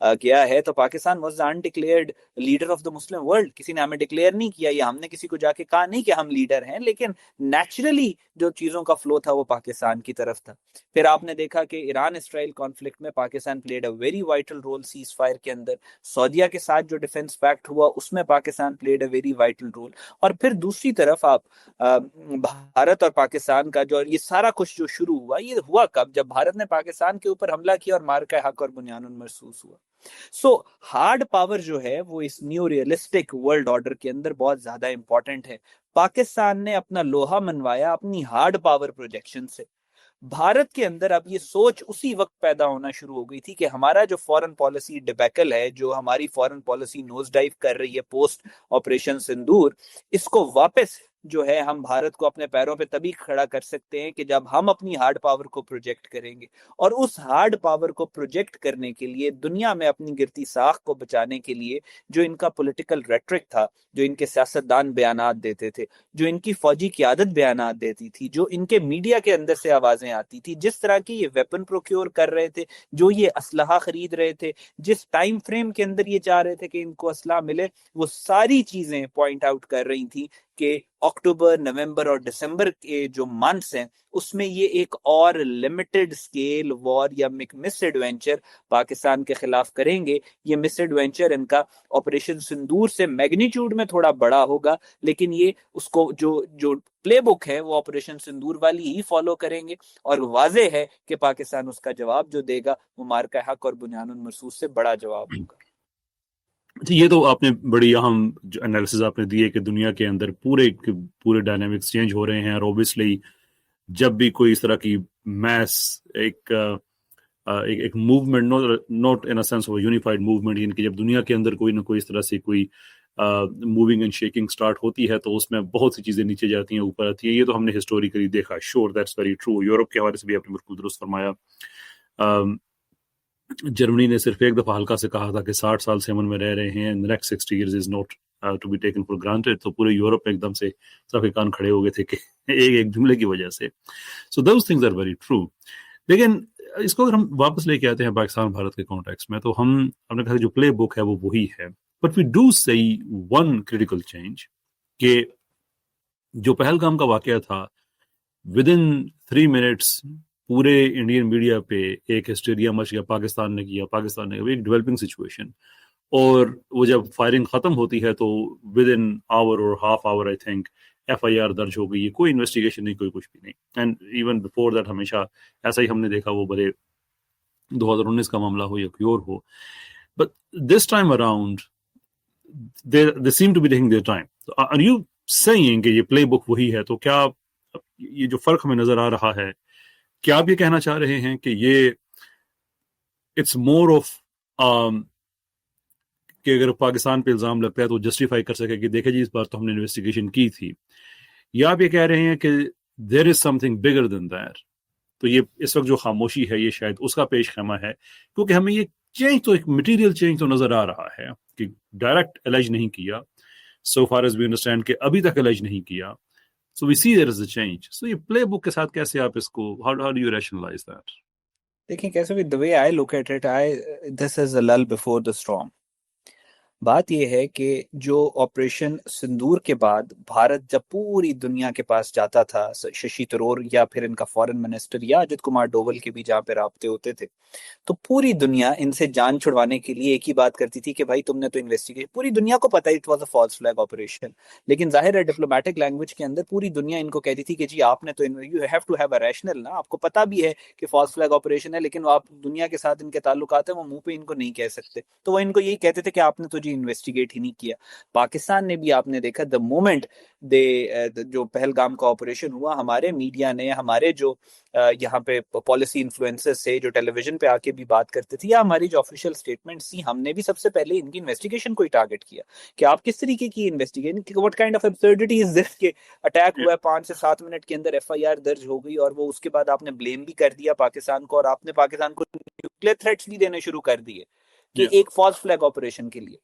گیا ہے تو Pakistan was undeclared leader of the Muslim world. کسی نے ہمیں ڈکلیئر نہیں کیا یا ہم نے کسی کو جا کے کہا نہیں کہ ہم لیڈر ہیں, لیکن نیچرلی جو چیزوں کا فلو تھا وہ پاکستان کی طرف تھا. پھر آپ نے دیکھا کہ ایران اسرائیل کانفلکٹ میں Pakistan played a very vital role ceasefire کے اندر. سعودیہ کے ساتھ جو ڈیفنس پیکٹ ہوا اس میں Pakistan played a very vital role. اور پھر دوسری طرف آپ بھارت اور پاکستان کا جو یہ سارا کچھ جو شروع ہوا, یہ ہوا کب؟ جب بھارت نے پاکستان کے اوپر حملہ کیا اور مارکہ حق اور بنیان المرصوص ہوا. سو ہارڈ پاور جو ہے وہ اس نیو ریئلسٹک ورلڈ آرڈر کے اندر بہت زیادہ امپورٹنٹ ہے. پاکستان نے اپنا لوہا منوایا اپنی ہارڈ پاور پروجیکشن سے. بھارت کے اندر اب یہ سوچ اسی وقت پیدا ہونا شروع ہو گئی تھی کہ ہمارا جو فورن پالیسی ڈبیکل ہے, جو ہماری فورن پالیسی نوز ڈائیو کر رہی ہے پوسٹ آپریشن سندور, اس کو واپس جو ہے ہم بھارت کو اپنے پیروں پہ تبھی کھڑا کر سکتے ہیں کہ جب ہم اپنی ہارڈ پاور کو پروجیکٹ کریں گے. اور اس ہارڈ پاور کو پروجیکٹ کرنے کے لیے دنیا میں اپنی گرتی ساکھ کو بچانے کے لیے جو ان کا پولیٹیکل ریٹرک تھا, جو ان کے سیاستدان بیانات دیتے تھے, جو ان کی فوجی قیادت بیانات دیتی تھی, جو ان کے میڈیا کے اندر سے آوازیں آتی تھی, جس طرح کی یہ ویپن پروکیور کر رہے تھے, جو یہ اسلحہ خرید رہے تھے, جس ٹائم فریم کے اندر یہ چاہ رہے تھے کہ ان کو اسلحہ ملے, وہ ساری چیزیں پوائنٹ آؤٹ کر رہی تھی کہ اکتوبر, نومبر اور دسمبر کے جو منتھس ہیں اس میں یہ ایک اور لمیٹڈ سکیل وار یا مس ایڈوینچر پاکستان کے خلاف کریں گے. یہ مس ایڈوینچر ان کا آپریشن سندور سے میگنیچیوڈ میں تھوڑا بڑا ہوگا, لیکن یہ اس کو جو پلے بک ہے وہ آپریشن سندور والی ہی فالو کریں گے. اور واضح ہے کہ پاکستان اس کا جواب جو دے گا وہ مارکہ حق اور بنیان المرصوص سے بڑا جواب ہوگا. یہ تو آپ نے بڑی اہم جو انالیسز آپ نے دیے کہ دنیا کے اندر پورے ڈائنامکس چینج ہو رہے ہیں, اور اوبیسلی جب بھی کوئی اس طرح کی میس ایک movement, not in sense of unified movement, یعنی کہ جب دنیا کے اندر کوئی نہ کوئی اس طرح سے کوئی موونگ اینڈ شیکنگ سٹارٹ ہوتی ہے تو اس میں بہت سی چیزیں نیچے جاتی ہیں, اوپر آتی ہیں. یہ تو ہم نے ہسٹوریکلی دیکھا. شور دیٹس ویری ٹرو. یورپ کے حوالے سے بھی آپ نے بالکل درست فرمایا. جرمنی نے صرف ایک دفعہ ہلکا سے کہا تھا کہ 60 سال سے امن میں رہ رہے ہیں, next 60 years is not to be taken for granted. تو پورے یورپ میں ایک دم سے سب کے کان کھڑے ہو گئے تھے کہ ایک جملے کی وجہ سے. So those things are very true. لیکن اس کو اگر ہم واپس لے کے آتے ہیں پاکستان بھارت کے کانٹیکس میں, تو ہم نے کہا جو پلے بک ہے وہ وہی ہے. But we do see one critical change کہ جو پہلگام کا واقعہ تھا, ود ان 3 منٹس پورے انڈین میڈیا پہ ایک ہسٹیریا مچ گیا. پاکستان نے ایک ڈیولپنگ سچویشن, اور وہ جب فائرنگ ختم ہوتی ہے تو ود ان آور اور half hour I think FIR درج ہو گئی ہے. کوئی انویسٹیگیشن نہیں, کوئی کچھ بھی نہیں. اینڈ ایون بفور دیٹ ہمیشہ ایسا ہی ہم نے دیکھا, وہ بڑے 2019 کا معاملہ ہو یا کوئی اور ہو. But this time around they seem to be taking their time. So are you saying کہ یہ پلے بک وہی ہے؟ تو کیا یہ جو فرق ہمیں نظر آ رہا ہے, کیا آپ یہ کہنا چاہ رہے ہیں کہ یہ اٹس مور آف کہ اگر پاکستان پہ الزام لگتا ہے تو جسٹیفائی کر سکے کہ دیکھیں جی اس بار تو ہم نے انویسٹیگیشن کی تھی, یا آپ یہ کہہ رہے ہیں کہ دیر از some thing bigger then that? تو یہ اس وقت جو خاموشی ہے یہ شاید اس کا پیش خیمہ ہے, کیونکہ ہمیں یہ چینج تو ایک مٹیریل چینج تو نظر آ رہا ہے کہ ڈائریکٹ الج نہیں کیا, سو فار ایز وی انڈرسٹینڈ کہ ابھی تک الج نہیں کیا. سو وی سی دیر از اے چینج. سو یہ پلے بک کے ساتھ کیسے آپ اس کو how do you rationalize that? دیکھیں کیسے بھی the way I look at it, this is a lull before the storm. بات یہ ہے کہ جو آپریشن سندور کے بعد بھارت جب پوری دنیا کے پاس جاتا تھا, ششی تھرور یا پھر ان کا فارن منسٹر یا اجت کمار ڈوول کے بھی جہاں پہ رابطے ہوتے تھے, تو پوری دنیا ان سے جان چھڑوانے کے لیے ایک ہی بات کرتی تھی کہ بھائی تم نے تو انویسٹیگیٹ, پوری دنیا کو پتا it was a false flag operation. لیکن ظاہر ہے ڈپلومیٹک لینگویج کے اندر پوری دنیا ان کو کہتی تھی کہ جی آپ نے تو you have to have a rational نا, آپ کو پتا بھی ہے کہ فالس فلیگ آپریشن ہے, لیکن آپ دنیا کے ساتھ ان کے تعلقات ہیں وہ منہ پہ ان کو نہیں کہہ سکتے, تو وہ ان کو یہی کہتے تھے کہ آپ نے تو جی انویسٹیگیٹ ہی نہیں کیا. پاکستان نے بھی آپ نے دیکھا دا مومنٹ جو پہلگام کا آپریشن ہوا, ہمارے میڈیا نے, ہمارے جو یہاں پہ پالیسی انفلوئنسرز سے جو ٹیلی ویژن پہ آ کے بھی بات کرتے تھے, یا ہماری جو آفیشیل اسٹیٹمنٹس تھی, ہم نے بھی سب سے پہلے ان کی انویسٹیگیشن کو ہی ٹارگٹ کیا کہ آپ کس طریقے کی انویسٹیگیشن, واٹ کائنڈ آف ابسرڈٹی از دس کہ اٹیک ہوا ہے 5 سے 7 منٹ کے اندر FIR درج ہو گئی, اور وہ اس کے بعد آپ نے بلیم بھی کر دیا پاکستان کو, اور آپ نے پاکستان کو نیوکلیئر تھریٹس بھی دینے شروع کر دیے کہ ایک فالس فلیگ آپریشن کے لیے.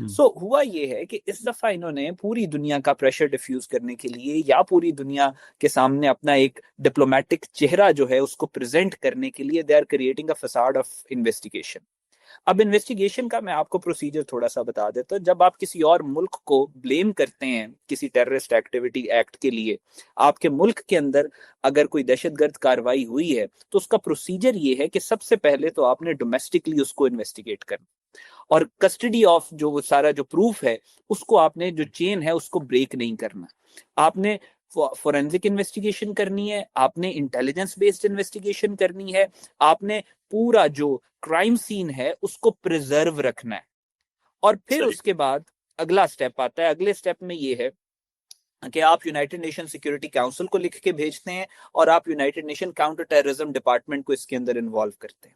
سو ہوا یہ ہے کہ اس دفعہ انہوں نے پوری دنیا کا پریشر ڈیفیوز کرنے کے لیے, یا پوری دنیا کے سامنے اپنا ایک ڈپلومیٹک چہرہ جو ہے اس کو پریزنٹ کرنے کے لیے, دے آر کریٹنگ اے فساد آف انویسٹیگیشن. اب انویسٹیگیشن کا میں آپ کو پروسیجر تھوڑا سا بتا دیتا ہوں. جب آپ کسی اور ملک کو بلیم کرتے ہیں کسی ٹیررسٹ ایکٹیویٹی ایکٹ کے لیے، آپ کے ملک کے اندر اگر کوئی دہشت گرد کاروائی ہوئی ہے تو اس کا پروسیجر یہ ہے کہ سب سے پہلے تو آپ نے ڈومیسٹکلی اس کو انویسٹیگیٹ کرنا، اور کسٹڈی آف جو وہ سارا جو پروف ہے اس کو آپ نے جو چین ہے اس کو بریک نہیں کرنا. آپ نے فورینزک انویسٹیگیشن کرنی ہے، آپ نے انٹیلیجنس بیسڈ انویسٹیگیشن کرنی ہے، آپ نے پورا جو کرائم سین ہے اس کو پریزرو رکھنا ہے. اور پھر اس کے بعد اگلا سٹیپ آتا ہے. اگلے سٹیپ میں یہ ہے کہ آپ یونائٹڈ نیشن سیکورٹی کاؤنسل کو لکھ کے بھیجتے ہیں اور آپ United nation counter terrorism department کو اس کے اندر انوالو کرتے ہیں.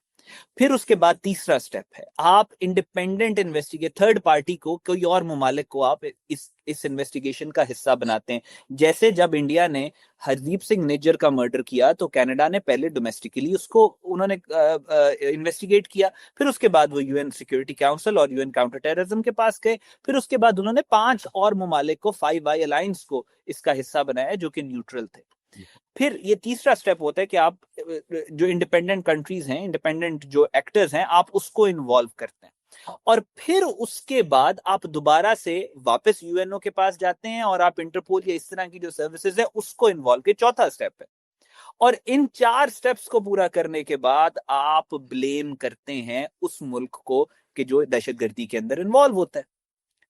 پھر اس کے بعد تیسرا سٹیپ ہے آپ انڈیپینڈنٹ انویسٹیگیٹ تھرڈ پارٹی کو، کوئی اور ممالک کو آپ اس انویسٹیگیشن کا حصہ بناتے ہیں. جیسے جب انڈیا نے ہردیپ سنگھ نیجر کا مرڈر کیا تو کینیڈا نے پہلے ڈومیسٹکلی اس کو انہوں نے انویسٹیگیٹ کیا، پھر اس کے بعد وہ یو این سیکورٹی کاؤنسل اور یو این کاؤنٹر ٹیررزم کے پاس گئے، پھر اس کے بعد انہوں نے 5 اور ممالک کو 5 آئی الائنس کو اس کا حصہ بنایا جو کہ نیوٹرل تھے. پھر یہ تیسرا سٹیپ ہوتا ہے کہ آپ جو انڈیپینڈنٹ کنٹریز ہیں، انڈیپینڈنٹ جو ایکٹرز ہیں، آپ اس کو انوالو کرتے ہیں. اور پھر اس کے بعد آپ دوبارہ سے واپس یو این او کے پاس جاتے ہیں اور آپ انٹرپول یا اس طرح کی جو سروسز ہے اس کو انوالو کے چوتھا سٹیپ ہے. اور ان 4 سٹیپس کو پورا کرنے کے بعد آپ بلیم کرتے ہیں اس ملک کو کہ جو دہشت گردی کے اندر انوالو ہوتا ہے.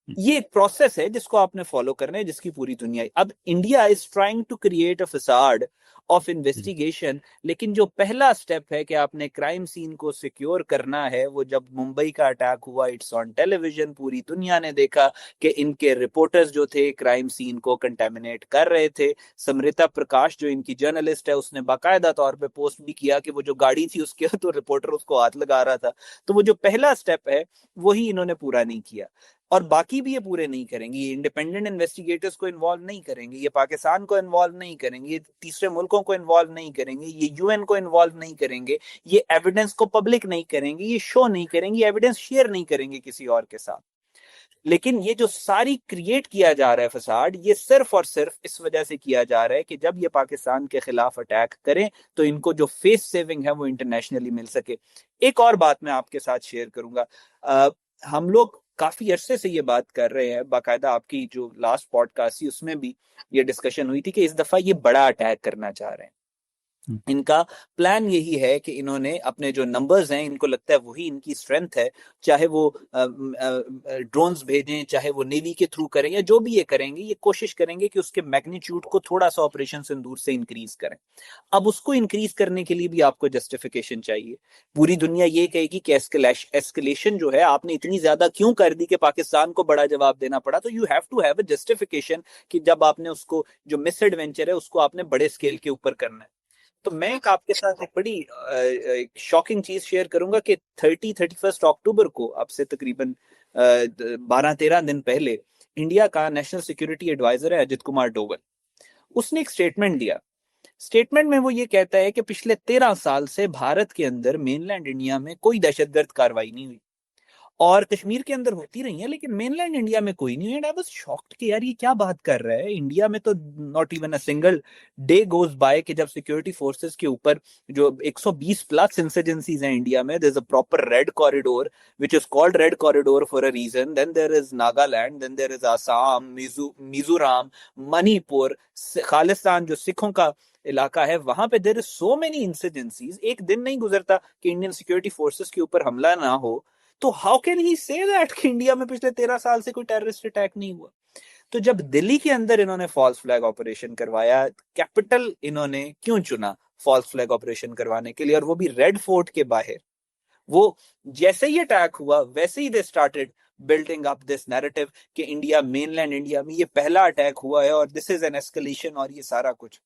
یہ ایک پروسیس ہے جس کو آپ نے فالو کرنا ہے، جس کی پوری دنیا. اب India is trying to create a facade of investigation, لیکن جو پہلا سٹیپ ہے کہ آپ نے کرائم سین کو سیکیور کرنا ہے، وہ جب ممبئی کا اٹیک ہوا، اٹس آن ٹیلی ویژن، پوری دنیا نے دیکھا کہ ان کے رپورٹرز جو تھے کرائم سین کو کنٹامینیٹ کر رہے تھے. سمرتا پرکاش جو ان کی جرنلسٹ ہے اس نے باقاعدہ طور پہ پوسٹ بھی کیا کہ وہ جو گاڑی تھی اس کے تو رپورٹر اس کو ہاتھ لگا رہا تھا. تو وہ جو پہلا سٹیپ ہے وہی انہوں نے پورا نہیں کیا، اور باقی بھی یہ پورے نہیں کریں گے. یہ انڈیپینڈنٹ انویسٹیگیٹرز کو انوالو نہیں کریں گے، یہ پاکستان کو انوالو نہیں کریں گے، یہ تیسرے ملکوں کو انوالو نہیں کریں گے، یہ یو این کو انوالو نہیں کریں گے، یہ ایویڈنس کو پبلک نہیں کریں گے، یہ شو نہیں کریں گے، ایویڈنس شیئر نہیں کریں گے کسی اور کے ساتھ. لیکن یہ جو ساری کریٹ کیا جا رہا ہے فساد، یہ صرف اور صرف اس وجہ سے کیا جا رہا ہے کہ جب یہ پاکستان کے خلاف اٹیک کریں تو ان کو جو فیس سیونگ ہے وہ انٹرنیشنلی مل سکے. ایک اور بات میں آپ کے ساتھ شیئر کروں گا. ہم لوگ کافی عرصے سے یہ بات کر رہے ہیں، باقاعدہ آپ کی جو لاسٹ پوڈ کاسٹ تھی اس میں بھی یہ ڈسکشن ہوئی تھی کہ اس دفعہ یہ بڑا اٹیک کرنا چاہ رہے ہیں. ان کا پلان یہی ہے کہ انہوں نے اپنے جو نمبرز ہیں ان کو لگتا ہے وہی ان کی اسٹرینتھ ہے، چاہے وہ ڈرونز بھیجیں، چاہے وہ نیوی کے تھرو کریں، یا جو بھی یہ کریں گے، یہ کوشش کریں گے کہ اس کے میگنیچیوڈ کو تھوڑا سا آپریشن سندور سے انکریز کریں. اب اس کو انکریز کرنے کے لیے بھی آپ کو جسٹیفیکیشن چاہیے. پوری دنیا یہ کہے گی کہ ایسکلیشن جو ہے آپ نے اتنی زیادہ کیوں کر دی کہ پاکستان کو بڑا جواب دینا پڑا. تو you have to have a justification کہ جب آپ نے اس کو جو مس ایڈونچر ہے اس کو آپ نے بڑے اسکیل کے اوپر کرنا ہے. تو میں آپ کے ساتھ ایک بڑی شاکنگ چیز شیئر کروں گا کہ 31 اکتوبر کو اب سے تقریباً 12-13 دن پہلے انڈیا کا نیشنل سیکورٹی ایڈوائزر ہے اجت کمار ڈوول، اس نے ایک سٹیٹمنٹ دیا. سٹیٹمنٹ میں وہ یہ کہتا ہے کہ پچھلے 13 سال سے بھارت کے اندر مین لینڈ انڈیا میں کوئی دہشت گرد کاروائی نہیں ہوئی، اور کشمیر کے اندر ہوتی رہی ہیں لیکن مین لینڈ انڈیا میں کوئی نہیں. اینڈ آئی واز شاکڈ کہ یار یہ کیا بات کر رہا ہے. انڈیا میں تو not even a single day goes by کہ جب سیکورٹی فورسز کے اوپر جو 120 پلس انسرجنسیز ہیں انڈیا میں، there is a proper red corridor which is called red corridor for a reason. Then there is Nagaland, then there is Assam, Mizoram, Manipur, Khalistan جو سکھوں کا علاقہ ہے، وہاں پہ دیر از سو مینی انسرجنسیز. ایک دن نہیں گزرتا کہ انڈین سیکورٹی فورسز کے اوپر حملہ نہ ہو. تو ہاؤ کین ہی سے دیٹ کہ انڈیا میں پچھلے 13 سال سے کوئی ٹیررسٹ اٹیک نہیں ہوا. تو جب دلی کے اندر انہوں نے فالس فلیگ آپریشن کروایا، کیپٹل انہوں نے کیوں چنا فالس فلیگ آپریشن کروانے کے لیے، اور وہ بھی ریڈ فورٹ کے باہر. وہ جیسے ہی اٹیک ہوا ویسے ہی they started building up this narrative کہ انڈیا، مین لینڈ انڈیا میں یہ پہلا اٹیک ہوا ہے اور دس از این ایسکلیشن اور یہ سارا کچھ.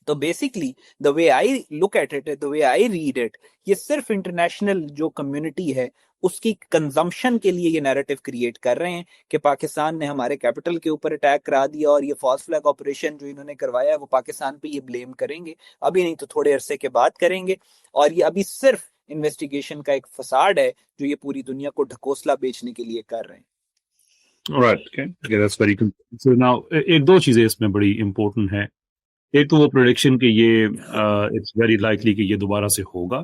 تو basically the way I look at it, the way I read it, یہ صرف انٹرنیشنل جو کمیونٹی ہے اس کی کنزمپشن کے لیے یہ نیریٹو کریٹ کر رہے ہیں کہ پاکستان نے ہمارے کیپٹل کے اوپر اٹیک کرا دیا اور یہ فالس فلیگ آپریشن جو انہوں نے کروایا ہے وہ پاکستان پہ یہ بلیم کریں گے. ابھی نہیں تو تھوڑے عرصے کے بعد کریں گے. اور یہ ابھی صرف انویسٹیگیشن کا ایک فساد ہے جو یہ پوری دنیا کو ڈھکوسلا بیچنے کے لیے کر رہے ہیں. Alright, okay, that's very good. So now ایک دو چیزیں اس میں بڑی امپورٹنٹ ہیں. ایک تو وہ پریڈکشن کہ یہ اٹس ویری لائکلی کہ یہ دوبارہ سے ہوگا.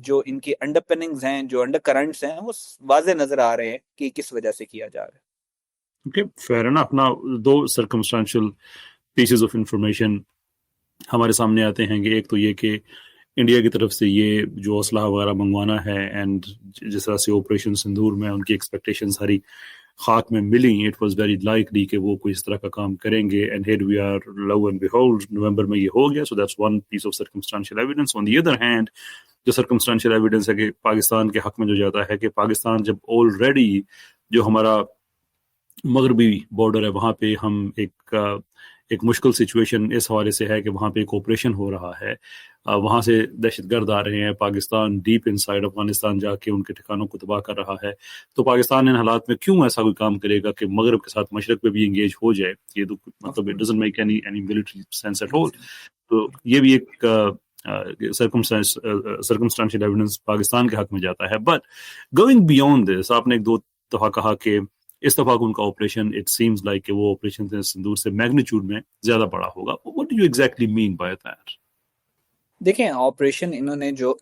جو ان کی انڈر پننگز ہیں, جو انڈر کرنٹس ہیں, وہ واضح نظر آ رہے ہیں کہ کس وجہ سے کیا جا رہا ہے. Okay, fair enough. Now, do circumstantial pieces of information ہمارے سامنے آتے ہیں کہ ایک تو یہ کہ انڈیا کی طرف سے یہ جو اسلحہ وغیرہ منگوانا ہے اینڈ جس طرح سے آپریشن سندور میں ان کی ایکسپیکٹیشن ساری خاک میں ملی, اٹ واز ویری لائکلی کہ وہ کوئی اس طرح کا کام کریں گے, and here we are lo and behold November میں یہ ہو گیا. So that's one piece of circumstantial evidence. On the other hand جو سرکمسٹانشیل ایویڈنس ہے کہ پاکستان کے حق میں جو جاتا ہے کہ پاکستان جب آلریڈی جو ہمارا مغربی بارڈر ہے وہاں پہ ہم ایک مشکل سچویشن اس حوالے سے ہے کہ وہاں پہ ایک آپریشن ہو رہا ہے, وہاں سے دہشت گرد آ رہے ہیں, Pakistan deep in side Afghanistan جا کے ان کے ٹھکانوں کو تباہ کر رہا ہے, تو پاکستان ان حالات میں کیوں ایسا کوئی کام کرے گا کہ مغرب کے ساتھ مشرق پہ بھی انگیج ہو جائے؟ یہ تو مطلب it doesn't make any military sense at all. تو یہ بھی ایک سرکمسٹانشیل ایویڈنس پاکستان کے حق میں جاتا ہے. بٹ گوئنگ بیونڈ دس, آپ نے ایک دو دفعہ کہا کہ اس دفعہ ان کا آپریشن اٹ سیمز لائک کہ وہ آپریشن سندور سے میگنیچیوڈ میں زیادہ بڑا ہوگا. What do you exactly mean by that? دیکھیں, آپریشن انہوں نے جو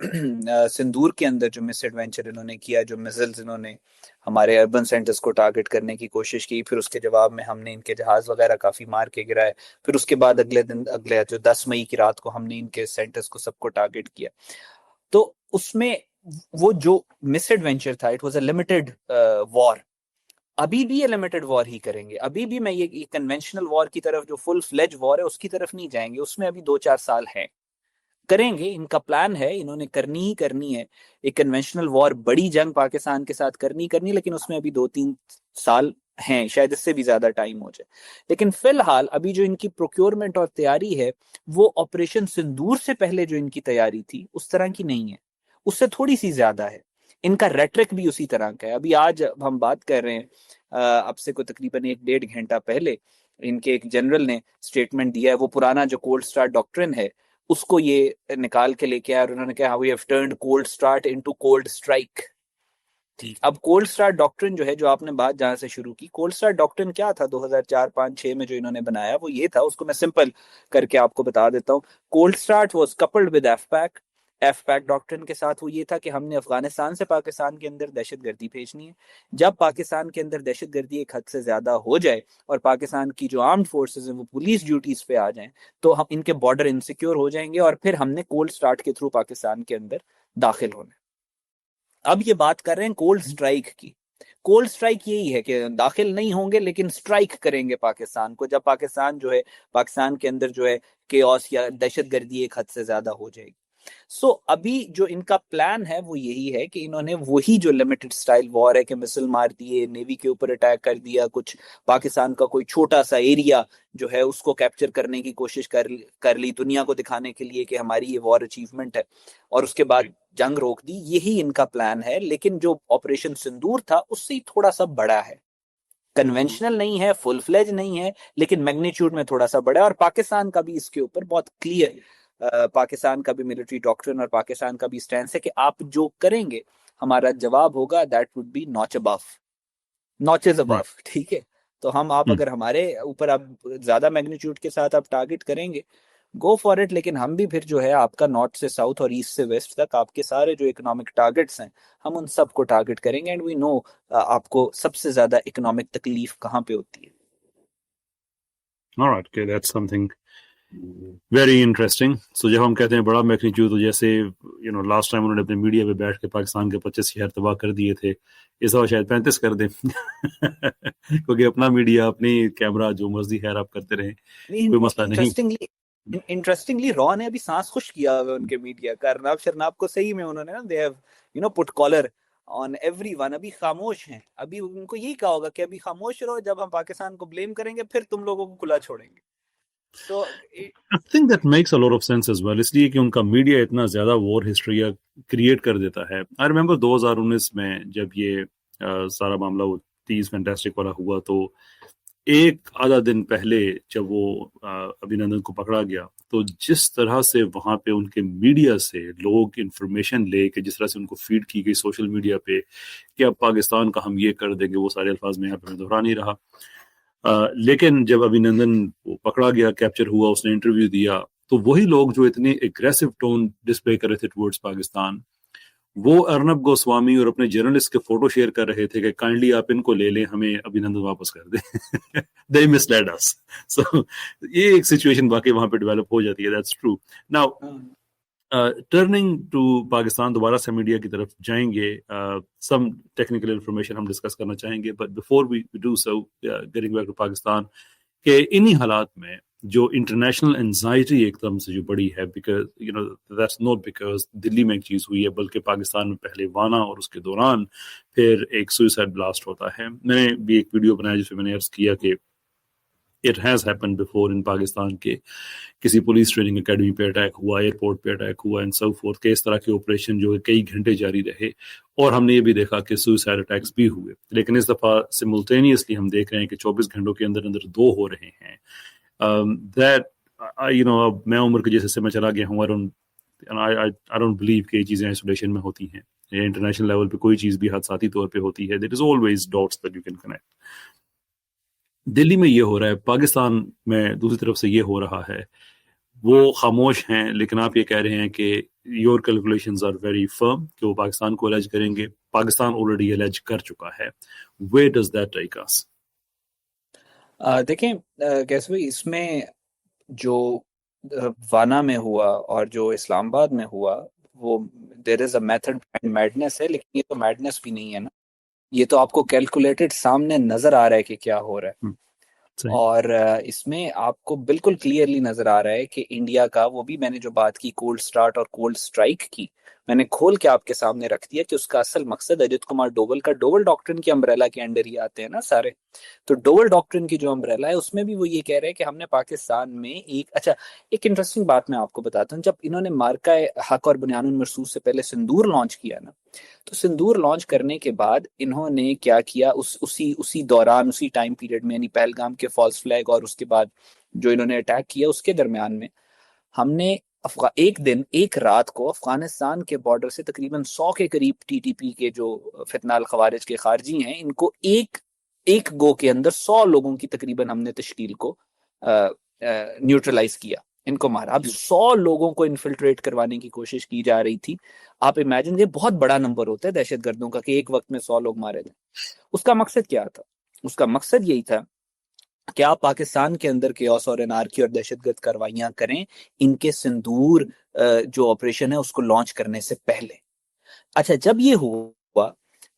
سندور کے اندر جو مس ایڈونچر انہوں نے کیا, جو میزلز انہوں نے ہمارے اربن سینٹرز کو ٹارگٹ کرنے کی کوشش کی, پھر اس کے جواب میں ہم نے ان کے جہاز وغیرہ کافی مار کے گرائے, پھر اس کے بعد اگلے جو 10 مئی کی رات کو ہم نے ان کے سینٹرز کو سب کو ٹارگٹ کیا. تو اس میں وہ جو مس ایڈونچر تھا, اٹ واز اے لمیٹڈ وار. ابھی بھی یہ لمیٹڈ وار ہی کریں گے, ابھی بھی میں یہ کنونشنل وار کی طرف جو فل فلیج وار ہے اس کی طرف نہیں جائیں گے, اس میں ابھی 2-4 سال ہیں, کریں گے, ان کا پلان ہے, انہوں نے کرنی ہی کرنی ہے ایک کنونشنل وار, بڑی جنگ پاکستان کے ساتھ کرنی, لیکن اس میں ابھی 2-3 سال ہیں, شاید اس سے بھی زیادہ ٹائم ہو جائے. لیکن فی الحال ابھی جو ان کی پروکیورمنٹ اور تیاری ہے وہ آپریشن سندور سے پہلے جو ان کی تیاری تھی اس طرح کی نہیں ہے, اس سے تھوڑی سی زیادہ ہے. ان کا ریٹرک بھی اسی طرح کا ہے. ابھی آج ہم بات کر رہے ہیں, اب سے کوئی تقریباً 1-1.5 گھنٹہ پہلے ان کے ایک جنرل نے سٹیٹمنٹ دیا ہے, وہ پرانا جو کولڈ سٹارٹ ڈاکٹرن ہے اس کو یہ نکال کے لے کے آیا, اور انہوں نے کہا we have turned cold start into cold strike. اب کولڈ سٹارٹ ڈاکٹرن جو ہے, جو آپ نے بات جہاں سے شروع کی, کولڈ سٹارٹ ڈاکٹرن کیا تھا 2004-5-6 میں جو انہوں نے بنایا, وہ یہ تھا, اس کو میں سمپل کر کے آپ کو بتا دیتا ہوں. Cold start was coupled with F pack doctrine کے ساتھ. وہ یہ تھا کہ ہم نے افغانستان سے پاکستان کے اندر دہشت گردی بھیجنی ہے. جب پاکستان کے اندر دہشت گردی ایک حد سے زیادہ ہو جائے اور پاکستان کی جو آرمڈ فورسز ہیں وہ پولیس ڈیوٹیز پہ آ جائیں, تو ہم ان کے بارڈر انسیکیور ہو جائیں گے, اور پھر ہم نے کولڈ سٹارٹ کے تھرو پاکستان کے اندر داخل ہونا. اب یہ بات کر رہے ہیں کولڈ سٹرائک کی. کولڈ سٹرائک یہی ہے کہ داخل نہیں ہوں گے لیکن سٹرائک کریں گے پاکستان کو, جب پاکستان جو ہے, پاکستان کے اندر جو ہے کیوس یا دہشت گردی ایک حد سے زیادہ ہو جائے گی. ابھی جو ان کا پلان ہے وہ یہی ہے کہ انہوں نے وہی جو لمیٹڈ سٹائل وار ہے کہ مسل مار دیے, نیوی کے اوپر اٹیک کر دیا, کچھ پاکستان کا کوئی چھوٹا سا ایریا جو ہے اس کو کیپچر کرنے کی کوشش کر لی دنیا کو دکھانے کے لیے کہ ہماری یہ وار اچیومنٹ ہے, اور اس کے بعد جنگ روک دی, یہی ان کا پلان ہے. لیکن جو آپریشن سندور تھا اس سے تھوڑا سا بڑا ہے, کنونشنل نہیں ہے, فل فلیج نہیں ہے, لیکن میگنیچیوڈ میں تھوڑا سا بڑا ہے. اور پاکستان کا بھی اس کے اوپر بہت کلیئر, پاکستان کا بھی ملٹری ڈاکٹرن اور پاکستان کا بھی سٹینس ہے کہ آپ جو کریں گے ہمارا جواب ہوگا دیٹ وڈ بی ناچز ابو. ٹھیک ہے, تو آپ اگر ہمارے اوپر آپ زیادہ میگنیچیوڈ کے ساتھ آپ ٹارگٹ کریں گے, گو فار اٹ, لیکن ہم بھی پھر جو ہے آپ کا نارتھ سے ساؤتھ اور ایسٹ سے ویسٹ تک آپ کے سارے جو اکنامک ٹارگٹس ہیں ہم ان سب کو ٹارگٹ کریں گے. اینڈ وی نو آپ کو سب سے زیادہ اکنامک تکلیف کہاں پہ ہوتی ہے. Alright, okay, that's something very interesting. So جب ہم کہتے ہیں بڑا میگنیچیوڈ, تو جیسے لاسٹ ٹائم انہوں نے اپنے میڈیا پہ بیٹھ کے پاکستان کے 25 شہر تباہ کر دیے تھے, اس دفعہ شاید 35 کر دیں کیونکہ اپنا میڈیا, اپنی کیمرہ جو مرضی خیر آپ کرتے رہیں, کوئی مسئلہ نہیں. انٹرسٹنگلی را نے ابھی سانس خوش کیا ہوا ان کے میڈیا کا. ارناب شرناب کو صحیح میں انہوں نے نا, they have put collar on everyone. ابھی خاموش ہیں, ابھی ان کو یہی کہا ہوگا کہ ابھی خاموش رہو, جب ہم پاکستان کو بلیم کریں گے پھر تم لوگوں کو کھلا چھوڑیں گے. So I think that makes a lot of sense as well, اس لیے کہ ان کا میڈیا اتنا زیادہ وار ہسٹری کریٹ کر دیتا ہے. I remember 2019 میں جب یہ سارا معاملہ وہ 30 فینٹاسٹک والا ہوا, تو ایک آدھا دن پہلے جب وہ ابھینندن کو پکڑا گیا, تو جس طرح سے وہاں پہ ان کے میڈیا سے لوگ انفارمیشن لے کے جس طرح سے ان کو فیڈ کی گئی سوشل میڈیا پہ کہ اب پاکستان کا ہم یہ کر دیں گے, وہ سارے الفاظ میں یہاں پہ دہرا نہیں رہا. لیکن جب ابھینندن پکڑا گیا, کیپچر ہوا, اس نے انٹرویو دیا, تو وہی لوگ جو اتنے اگریسو ٹون ڈسپلے کر رہے تھے ٹورڈز پاکستان، وہ ارنب گوسوامی اور اپنے جرنلسٹ کے فوٹو شیئر کر رہے تھے کہ کائنڈلی آپ ان کو لے لیں، ہمیں ابھینندن واپس کر دیں. They misled us. So یہ ایک سچویشن واقعی وہاں پہ ڈیولپ ہو جاتی ہے. That's true. Now turning to Pakistan, دوبارہ سے میڈیا کی طرف جائیں گے. سم ٹیکنیکل انفارمیشن ہم ڈسکس کرنا چاہیں گے، but before we do so, getting back to Pakistan, کہ انہی حالات میں جو انٹرنیشنل انزائٹی ایک دم سے جو بڑی ہے، because you know that's not because Delhi میں ایک چیز ہوئی ہے، بلکہ پاکستان میں پہلے وانا اور اس کے دوران پھر ایک سوئسائڈ بلاسٹ ہوتا ہے. میں نے بھی ایک ویڈیو بنایا جس میں نے عرض کیا کہ it has happen before in Pakistan کے کسی پولیس ٹریننگ اکیڈمی پہ اٹیک ہوا، ایئرپورٹ پہ اٹیک ہوا، اینڈ سو فورتھ، کہ اس طرح کے آپریشن جو ہے کئی گھنٹے جاری رہے، اور ہم نے یہ بھی دیکھا کہ سوئسائڈ اٹیکس بھی ہوئے. لیکن اس دفعہ سملٹینیسلی ہم دیکھ رہے ہیں کہ 24 گھنٹوں کے اندر اندر 2 ہو رہے ہیں. دیٹ یو نو، اب میں عمر کے جیسے سے میں چلا گیا ہوں، I don't believe کہ یہ چیزیں آئسولیشن میں ہوتی ہیں. انٹرنیشنل لیول پہ کوئی چیز بھی حادثاتی طور پہ ہوتی ہے، there is always dots that you can connect. دلی میں یہ ہو رہا ہے، پاکستان میں دوسری طرف سے یہ ہو رہا ہے. وہ خاموش ہیں، لیکن آپ یہ کہہ رہے ہیں کہ your calculations are very firm کہ وہ پاکستان کو الیج کریں گے. پاکستان آلریڈی الیج کر چکا ہے. where does that take us؟ دیکھیں کیسے بھائی، اس میں جو وانا میں ہوا اور جو اسلام آباد میں ہوا، وہ دیر از اے میتھڈ میڈنس ہے، لیکن یہ تو میڈنس بھی نہیں ہے نا، یہ تو آپ کو کیلکولیٹڈ سامنے نظر آ رہا ہے کہ کیا ہو رہا ہے. اور اس میں آپ کو بالکل کلیئرلی نظر آ رہا ہے کہ انڈیا کا، وہ بھی میں نے جو بات کی کولڈ سٹارٹ اور کولڈ سٹرائک کی، میں نے کھول کے آپ کے سامنے رکھ دیا کہ اس کا اصل مقصد اجت کمار ڈوول کا، ڈوول ڈاکٹرن کی امبریلا کے انڈر ہی آتے ہیں نا سارے. تو ڈوول ڈاکٹرن کی جو امبریلا ہے، اس میں بھی وہ یہ کہہ رہے ہیں کہ ہم نے پاکستان میں ایک انٹرسٹنگ بات میں آپ کو بتاتا ہوں. جب انہوں نے مارکہ حق اور بنیان المرصوص سے پہلے سندور لانچ کیا نا، تو سندور لانچ کرنے کے بعد انہوں نے کیا کیا، اسی دوران، اسی ٹائم پیریڈ میں، یعنی پہلگام کے فالس فلیگ اور اس کے بعد جو انہوں نے اٹیک کیا، اس کے درمیان میں ہم نے ایک رات کو افغانستان کے بارڈر سے تقریباً 100 کے قریب ٹی ٹی پی کے جو فتنہ الخوارج کے خارجی ہیں، ان کو ایک گو کے اندر 100 لوگوں کی تقریباً ہم نے تشکیل کو نیوٹرلائز کیا، ان کو مارا. اب 100 لوگوں کو انفلٹریٹ کروانے کی کوشش کی جا رہی تھی. آپ امیجن، یہ بہت بڑا نمبر ہوتا ہے دہشت گردوں کا کہ ایک وقت میں 100 لوگ مارے جائیں. اس کا مقصد کیا تھا؟ اس کا مقصد یہی تھا کہ آپ پاکستان کے اندر کیوس اور انارکی اور دہشت گرد کاروائیاں کریں ان کے سندور جو آپریشن ہے اس کو لانچ کرنے سے پہلے. اچھا، جب یہ ہوا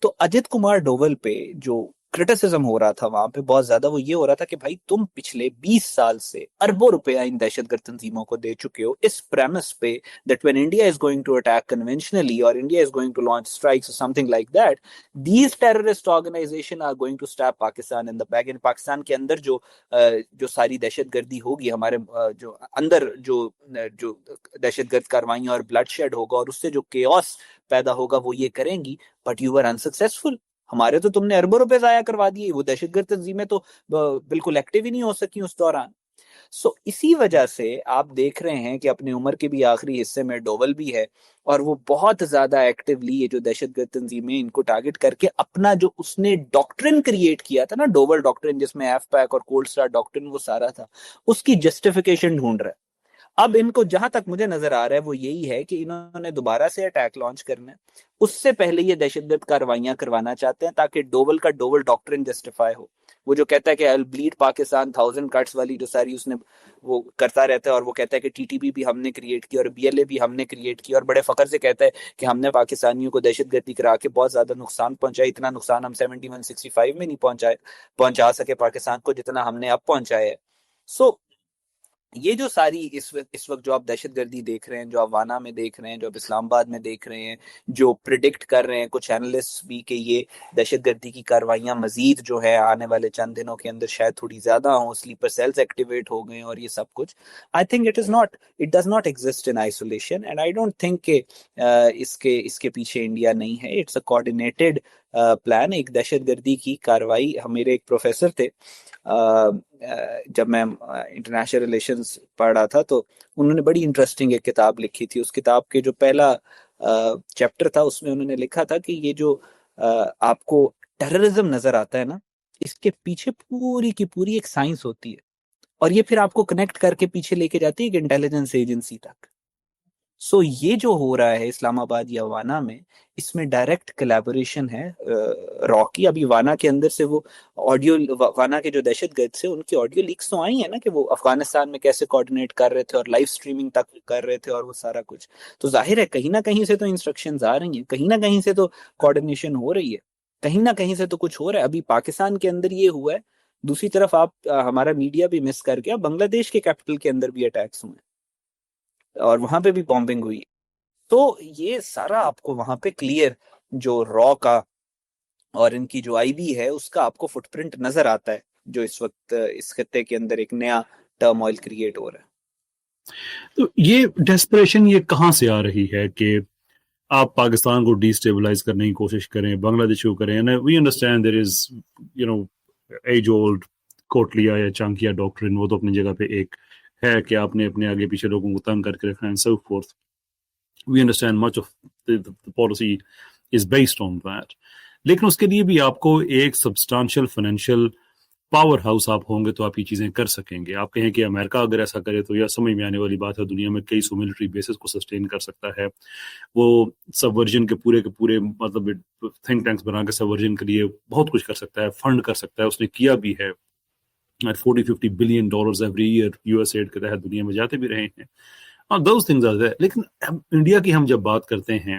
تو اجت کمار ڈوول پہ جو کرٹیسزم ہو رہا تھا وہاں پہ بہت زیادہ، وہ یہ ہو رہا تھا کہ بھائی تم پچھلے 20 سال سے اربوں روپیہ ان دہشت گرد تنظیموں کو دے چکے ہو، اس پریمس پہ that when India is going to attack conventionally or India is going to launch strikes or something like that, these terrorist organizations are going to stab Pakistan in the back. in Pakistan کے اندر جو ساری دہشت گردی ہوگی، ہمارے جو اندر جو دہشت گرد کاروائیاں اور بلڈ شیڈ ہوگا اور اس سے جو کیوس پیدا ہوگا، وہ یہ کریں گی. But you are unsuccessful. ہمارے تو تم نے اربوں روپے ضائع کروا دیے، وہ دہشت گرد تنظیمیں تو بالکل ایکٹیو ہی نہیں ہو سکی اس دوران. اسی وجہ سے آپ دیکھ رہے ہیں کہ اپنی عمر کے بھی آخری حصے میں ڈوول بھی ہے، اور وہ بہت زیادہ ایکٹیولی یہ جو دہشت گرد تنظیمیں ان کو ٹارگٹ کر کے اپنا جو اس نے ڈاکٹرن کریٹ کیا تھا نا، ڈوول ڈاکٹرن، جس میں ایف پیک اور کولڈ سٹار ڈاکٹرن وہ سارا تھا، اس کی جسٹیفیکیشن ڈھونڈ رہا ہے. اب ان کو جہاں تک مجھے نظر آ رہا ہے وہ یہی ہے کہ انہوں نے دوبارہ سے اٹیک لانچ کرنا ہے، اس سے پہلے یہ دہشت گرد کاروائیاں کروانا چاہتے ہیں تاکہ ڈوول کا ڈوول ڈاکٹرن جسٹیفائی ہو. وہ جو کہتا ہے کہ I'll bleed پاکستان 1000 cuts والی جو ساری اس نے وہ کرتا رہتا ہے، اور وہ کہتا ہے کہ ٹی ٹی پی بھی ہم نے کریٹ کی اور بی ایل اے بھی ہم نے کریٹ کی، اور بڑے فخر سے کہتا ہے کہ ہم نے پاکستانیوں کو دہشت گردی کرا کے بہت زیادہ نقصان پہنچایا. اتنا نقصان ہم 7165 میں نہیں پہنچا سکے پاکستان کو جتنا ہم نے اب پہنچایا ہے. یہ جو ساری اس وقت جو آپ دہشت گردی دیکھ رہے ہیں، جو آپ وانا میں دیکھ رہے ہیں، جو آپ اسلام آباد میں دیکھ رہے ہیں، جو پریڈکٹ کر رہے ہیں کچھ اینالسٹ بھی کہ یہ دہشت گردی کی کاروائیاں مزید جو ہے آنے والے چند دنوں کے اندر شاید تھوڑی زیادہ ہوں، سلیپر سیلز ایکٹیویٹ ہو گئے اور یہ سب کچھ، I think it does not exist in isolation, and I don't think کہ اس کے پیچھے انڈیا نہیں ہے. It's a coordinated plan. ایک دہشت گردی کی کاروائی، میرے ایک پروفیسر تھے جب میں انٹرنیشنل ریلیشنز پڑھ رہا تھا، تو انہوں نے بڑی انٹرسٹنگ ایک کتاب لکھی تھی. اس کتاب کے جو پہلا چیپٹر تھا اس میں انہوں نے لکھا تھا کہ یہ جو آپ کو ٹیررزم نظر آتا ہے نا، اس کے پیچھے پوری کی پوری ایک سائنس ہوتی ہے، اور یہ پھر آپ کو کنیکٹ کر کے پیچھے لے کے جاتی ہے ایک انٹیلیجنس ایجنسی تک. سو یہ جو ہو رہا ہے اسلام آباد یا وانا میں، اس میں ڈائریکٹ کلیبوریشن ہے را کی. ابھی وانا کے اندر سے وہ آڈیو، وانا کے جو دہشت گرد سے ان کی آڈیو لیکس تو آئی ہیں نا کہ وہ افغانستان میں کیسے کوآرڈینیٹ کر رہے تھے اور لائیو اسٹریمنگ تک کر رہے تھے اور وہ سارا کچھ. تو ظاہر ہے کہیں نہ کہیں سے تو انسٹرکشنز آ رہی ہیں، کہیں نہ کہیں سے تو کوآرڈینیشن ہو رہی ہے، کہیں نہ کہیں سے تو کچھ ہو رہا ہے. ابھی پاکستان کے اندر یہ ہوا ہے، دوسری طرف آپ ہمارا میڈیا بھی مس کر گیا، بنگلہ دیش کے کیپٹل کے اندر بھی اٹیکس ہوئے اور وہاں پہ بھی بامبنگ ہوئی. تو یہ سارا آپ کو وہاں پہ کلیئر جو را کا اور ان کی جو آئی بی ہے اس کا آپ کو فٹ پرنٹ نظر آتا ہے، جو اس وقت اس خطے کے اندر ایک نیا ٹرم آئل کریٹ ہو رہا ہے. تو یہ ڈیسپریشن یہ کہاں سے آ رہی ہے کہ آپ پاکستان کو ڈی سٹیبلائز کرنے کی کوشش کریں، بنگلہ دیش کو کریں؟ We understand there is age old Kautilya یا چانکیا ڈاکٹرن، وہ تو اپنی جگہ پہ ایک ہے کہ آپ نے اپنے آگے پیچھے لوگوں کو تنگ کر کے رکھنا ہے so forth. We understand much of policy is based on that, لیکن اس کے لیے بھی آپ کو ایک سبسٹانشیل فائنینشیل پاور ہاؤس آپ ہوں گے تو آپ یہ چیزیں کر سکیں گے. آپ کہیں کہ امریکہ اگر ایسا کرے تو یہ سمجھ میں آنے والی بات ہے، دنیا میں کئی سو ملٹری بیسز کو سسٹین کر سکتا ہے. وہ سب ورجن کے پورے مطلب تھنک ٹینکس بنا کے سب ورجن کے لیے بہت کچھ کر سکتا ہے، فنڈ کر سکتا ہے، اس نے کیا بھی ہے. 40-50 billion dollars every year US aid ایڈ کے تحت دنیا میں جاتے بھی رہے ہیں. Those things are there. لیکن انڈیا کی ہم جب بات کرتے ہیں،